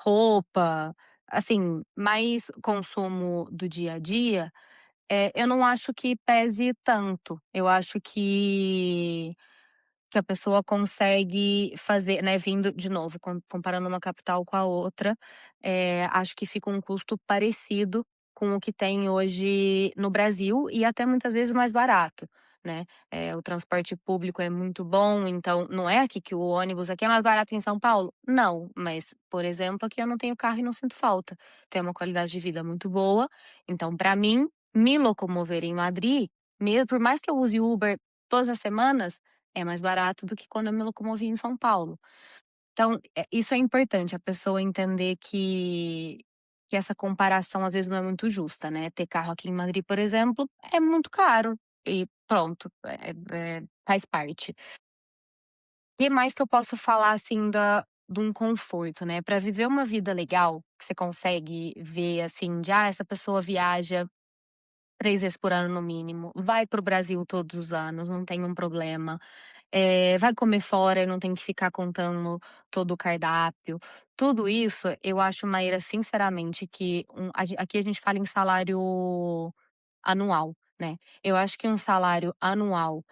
roupa, assim, mais consumo do dia a dia, eu não acho que pese tanto. Eu acho que a pessoa consegue fazer, né, vindo de novo, comparando uma capital com a outra, acho que fica um custo parecido com o que tem hoje no Brasil e até muitas vezes mais barato, né. O transporte público é muito bom, então não é aqui que o ônibus aqui é mais barato que em São Paulo? Não, mas, por exemplo, aqui eu não tenho carro e não sinto falta. Tenho uma qualidade de vida muito boa, então para mim, me locomover em Madrid, por mais que eu use Uber todas as semanas, é mais barato do que quando eu me locomovia em São Paulo. Então, isso é importante, a pessoa entender que essa comparação às vezes não é muito justa, né. Ter carro aqui em Madrid, por exemplo, é muito caro e pronto, faz parte. Que mais que eu posso falar, assim, de um conforto, né, pra viver uma vida legal, que você consegue ver, assim, essa pessoa viaja 3 vezes por ano no mínimo, vai para o Brasil todos os anos, não tem um problema. Vai comer fora e não tem que ficar contando todo o cardápio. Tudo isso eu acho, Maíra, sinceramente, que aqui a gente fala em salário anual, né. Eu acho que um salário anual,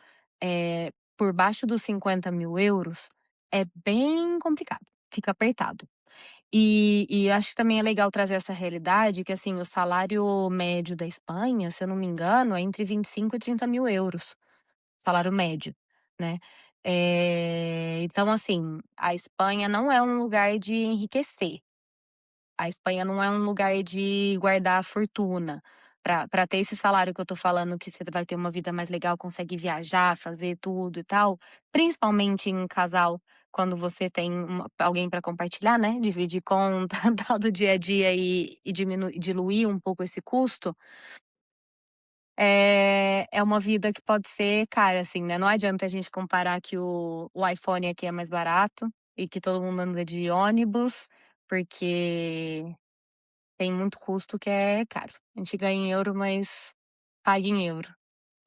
por baixo dos 50.000 euros é bem complicado, fica apertado. E acho que também é legal trazer essa realidade que, assim, o salário médio da Espanha, se eu não me engano, é entre 25 e 30.000 euros. Salário médio, né. Então assim, a Espanha não é um lugar de enriquecer, a Espanha não é um lugar de guardar fortuna. Pra ter esse salário que eu tô falando que você vai ter uma vida mais legal, consegue viajar, fazer tudo e tal, principalmente em casal, quando você tem alguém pra compartilhar, né, dividir conta, tal, do dia a dia e diluir um pouco esse custo, é uma vida que pode ser cara, assim, né, não adianta a gente comparar que o iPhone aqui é mais barato e que todo mundo anda de ônibus, porque tem muito custo que é caro. A gente ganha em euro, mas paga em euro.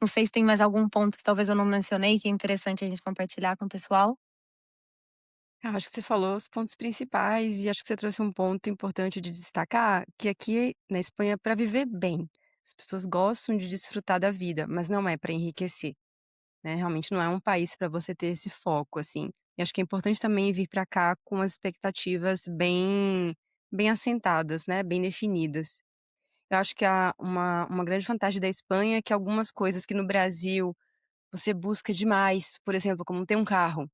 Não sei se tem mais algum ponto que talvez eu não mencionei, que é interessante a gente compartilhar com o pessoal? Acho que você falou os pontos principais e acho que você trouxe um ponto importante de destacar, que aqui na Espanha é para viver bem. As pessoas gostam de desfrutar da vida, mas não é para enriquecer, né, realmente não é um país para você ter esse foco, assim. E acho que é importante também vir para cá com as expectativas bem assentadas, né, bem definidas. Eu acho que uma grande vantagem da Espanha é que algumas coisas que no Brasil você busca demais, por exemplo, como ter um carro,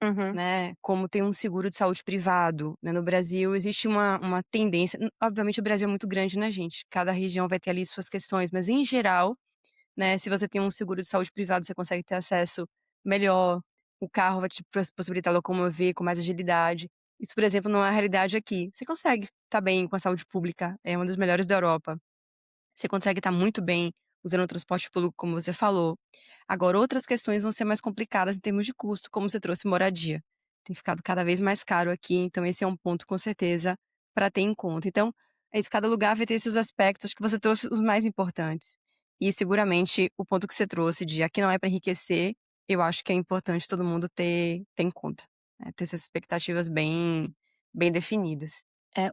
Uhum, né, como ter um seguro de saúde privado, né, no Brasil existe uma tendência obviamente o Brasil é muito grande, né, gente, cada região vai ter ali suas questões, mas em geral, né, se você tem um seguro de saúde privado, você consegue ter acesso melhor, o carro vai te possibilitar locomover com mais agilidade. Isso, por exemplo, não é a realidade aqui. Você consegue estar bem com a saúde pública, é uma das melhores da Europa. Você consegue estar muito bem usando o transporte público, como você falou. Agora, outras questões vão ser mais complicadas em termos de custo, como você trouxe moradia. Tem ficado cada vez mais caro aqui, então esse é um ponto com certeza para ter em conta. Então, é isso, cada lugar vai ter seus aspectos, acho que você trouxe os mais importantes. E seguramente o ponto que você trouxe de aqui não é para enriquecer, eu acho que é importante todo mundo ter em conta, né, ter essas expectativas bem definidas.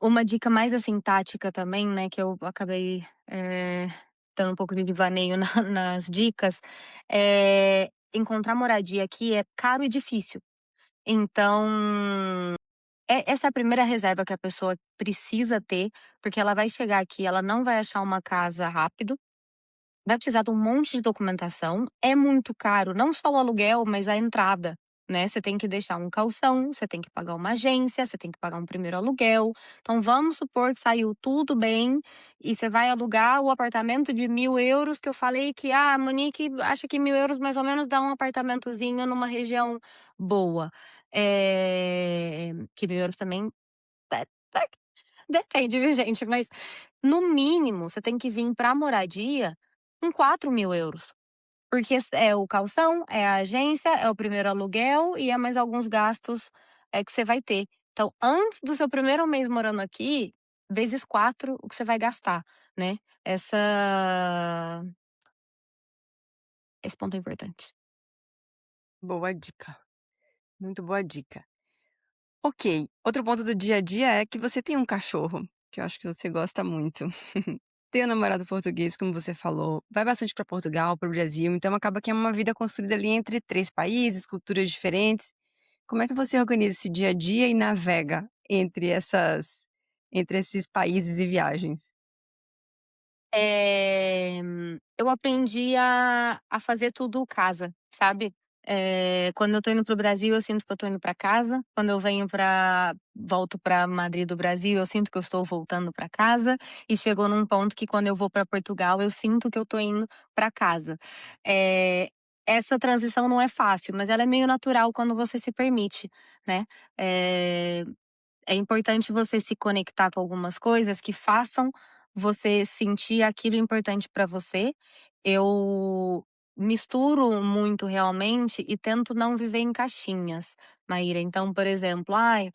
Uma dica mais, assim, tática também, né, que eu acabei, dando um pouco de devaneio nas dicas, encontrar moradia aqui é caro e difícil. Então, essa é a primeira reserva que a pessoa precisa ter, porque ela vai chegar aqui, ela não vai achar uma casa rápido. Vai precisar de um monte de documentação, é muito caro, não só o aluguel, mas a entrada, né, você tem que deixar um calção, você tem que pagar uma agência, você tem que pagar um primeiro aluguel. Então vamos supor que saiu tudo bem, e você vai alugar o apartamento de 1.000 euros, que eu falei que, a Monique acha que 1.000 euros mais ou menos dá um apartamentozinho numa região boa. Que 1.000 euros também de de depende, viu gente, mas no mínimo você tem que vir pra moradia com 4.000 euros, porque é o calção, é a agência, é o primeiro aluguel e é mais alguns gastos, que você vai ter. Então, antes do seu primeiro mês morando aqui, vezes 4 o que você vai gastar, né. Esse ponto é importante. Boa dica, muito boa dica. Ok, outro ponto do dia a dia é que você tem um cachorro, que eu acho que você gosta muito. Tem um namorado português, como você falou, vai bastante para Portugal, para o Brasil, então acaba que é uma vida construída ali entre 3 países, culturas diferentes. Como é que você organiza esse dia a dia e navega entre esses países e viagens? Eu aprendi a fazer tudo casa, sabe. Quando eu tô indo para o Brasil, eu sinto que eu tô indo pra casa, quando eu volto pra Madrid do Brasil, eu sinto que eu estou voltando pra casa, e chegou num ponto que quando eu vou pra Portugal, eu sinto que eu tô indo pra casa. Eh, Essa transição não é fácil, mas ela é meio natural quando você se permite, né. Eh É importante você se conectar com algumas coisas que façam você sentir aquilo importante para você. Eu misturo muito realmente e tento não viver em caixinhas, Maíra. Então, por exemplo, ai,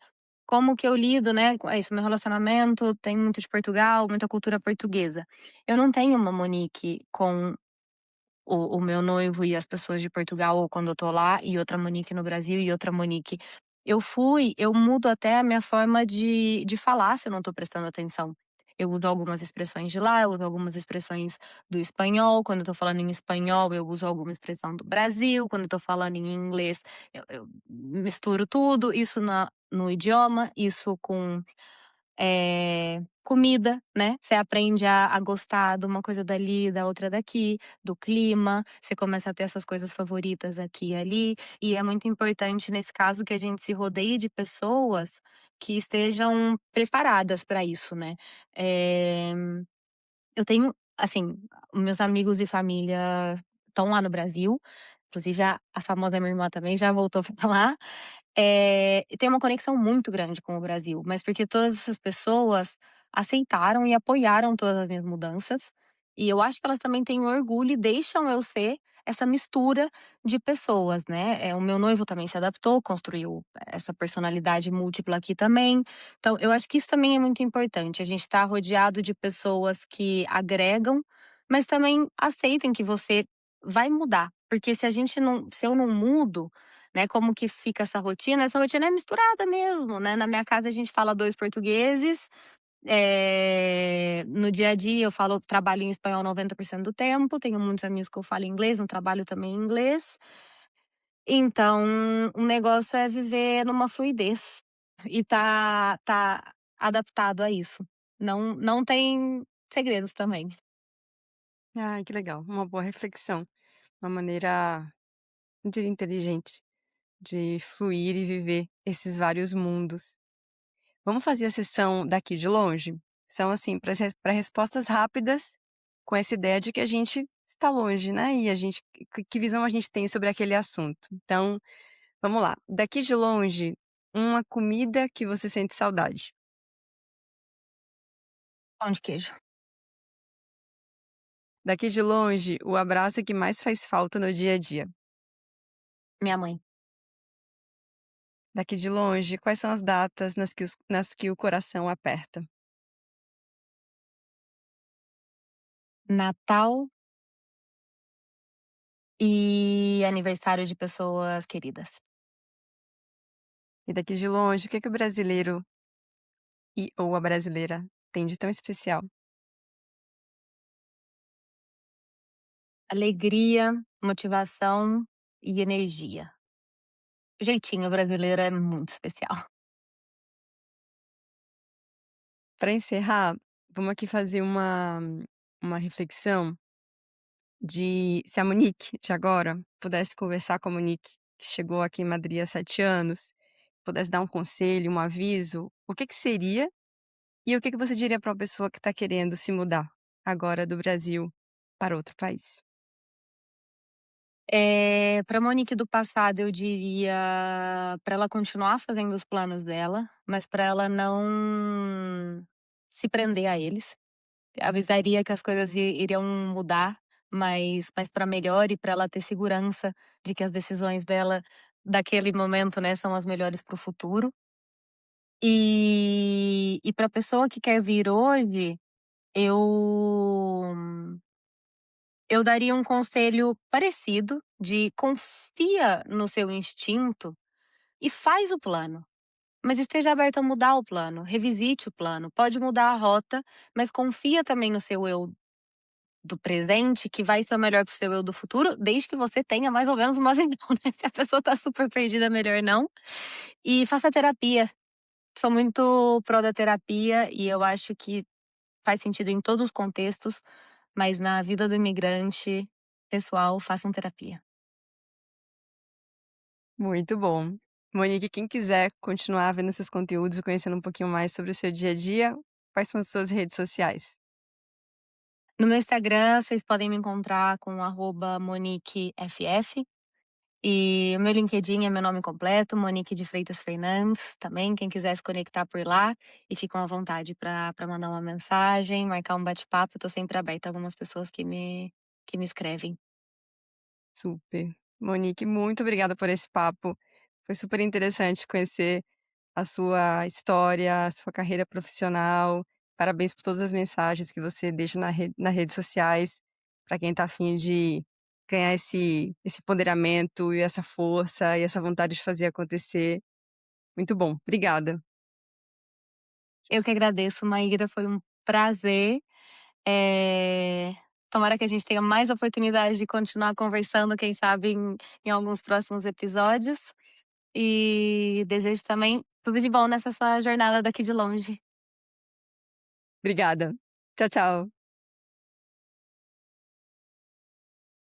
como que eu lido, né, com é isso, meu relacionamento tem muito de Portugal, muita cultura portuguesa. Eu não tenho uma Monique com o meu noivo e as pessoas de Portugal, ou quando eu tô lá, e outra Monique no Brasil e outra Monique. Eu mudo até a minha forma de falar se eu não tô prestando atenção. Eu uso algumas expressões de lá, eu uso algumas expressões do espanhol, quando eu tô falando em espanhol, eu uso alguma expressão do Brasil, quando eu tô falando em inglês, eu misturo tudo, isso no idioma, isso com comida, né, você aprende a gostar de uma coisa dali, da outra daqui, do clima, você começa a ter as suas coisas favoritas aqui e ali, e é muito importante nesse caso que a gente se rodeie de pessoas que estejam preparadas para isso, né. Eh, eu tenho, assim, meus amigos e família estão lá no Brasil, inclusive a famosa minha irmã também já voltou pra lá. E tem uma conexão muito grande com o Brasil, mas porque todas essas pessoas aceitaram e apoiaram todas as minhas mudanças, e eu acho que elas também têm orgulho e deixam eu ser essa mistura de pessoas, né. O meu noivo também se adaptou, construiu essa personalidade múltipla aqui também. Então eu acho que isso também é muito importante, a gente estar rodeado de pessoas que agregam, mas também aceitem que você vai mudar, porque se eu não mudo, né, como que fica essa rotina? Essa rotina é misturada mesmo, né, na minha casa a gente fala 2 portugueses, no dia a dia eu trabalho em espanhol 90% do tempo, tenho muitos amigos que eu falo inglês, no trabalho também em inglês. Então, o negócio é viver numa fluidez e tá adaptado a isso. Não tem segredos também. Ai, que legal, uma boa reflexão, uma maneira, não diria inteligente, de fluir e viver esses vários mundos. Vamos fazer a sessão daqui de longe? São assim, para respostas rápidas, com essa ideia de que a gente está longe, né, e a gente que visão a gente tem sobre aquele assunto. Então, vamos lá. Daqui de longe, uma comida que você sente saudade. Pão de queijo. Daqui de longe, o abraço que mais faz falta no dia a dia. Minha mãe. Daqui de longe, quais são as datas nas que o coração aperta? Natal e aniversário de pessoas queridas. E daqui de longe, o que o brasileiro ou a brasileira tem de tão especial? Alegria, motivação e energia. O jeitinho brasileiro é muito especial. Para encerrar, vamos aqui fazer uma reflexão de se a Monique, de agora, pudesse conversar com a Monique, que chegou aqui em Madrid há 7 anos, pudesse dar um conselho, um aviso, o que que seria? E o que que você diria para uma pessoa que está querendo se mudar agora do Brasil para outro país? Pra Monique do passado, eu diria pra ela continuar fazendo os planos dela, mas pra ela não se prender a eles. Avisaria que as coisas iriam mudar, mas pra melhor e pra ela ter segurança de que as decisões dela, daquele momento, né, são as melhores para o futuro. E pra pessoa que quer vir hoje, eu eu daria um conselho parecido de confia no seu instinto e faz o plano, mas esteja aberto a mudar o plano, revisite o plano, pode mudar a rota, mas confia também no seu eu do presente, que vai ser o melhor para o seu eu do futuro, desde que você tenha mais ou menos uma visão, né, se a pessoa tá super perdida, melhor não. E faça terapia, sou muito pró da terapia e eu acho que faz sentido em todos os contextos, mas na vida do imigrante, pessoal, façam terapia. Muito bom. Monique, quem quiser continuar vendo seus conteúdos e conhecendo um pouquinho mais sobre o seu dia a dia, quais são as suas redes sociais? No meu Instagram, vocês podem me encontrar com @moniqueff, e o meu LinkedIn é meu nome completo, Monique de Freitas Fernandes, também, quem quiser se conectar por lá, e ficam à vontade para mandar uma mensagem, marcar um bate-papo, eu tô sempre aberta a algumas pessoas que me escrevem. Super. Monique, muito obrigada por esse papo. Foi super interessante conhecer a sua história, a sua carreira profissional. Parabéns por todas as mensagens que você deixa nas redes sociais, para quem está afim de ganhar esse empoderamento e essa força e essa vontade de fazer acontecer. Muito bom. Obrigada. Eu que agradeço, Maíra, foi um prazer, eh, tomara que a gente tenha mais oportunidade de continuar conversando, quem sabe em alguns próximos episódios. E desejo também tudo de bom nessa sua jornada daqui de longe. Obrigada. Tchau, tchau.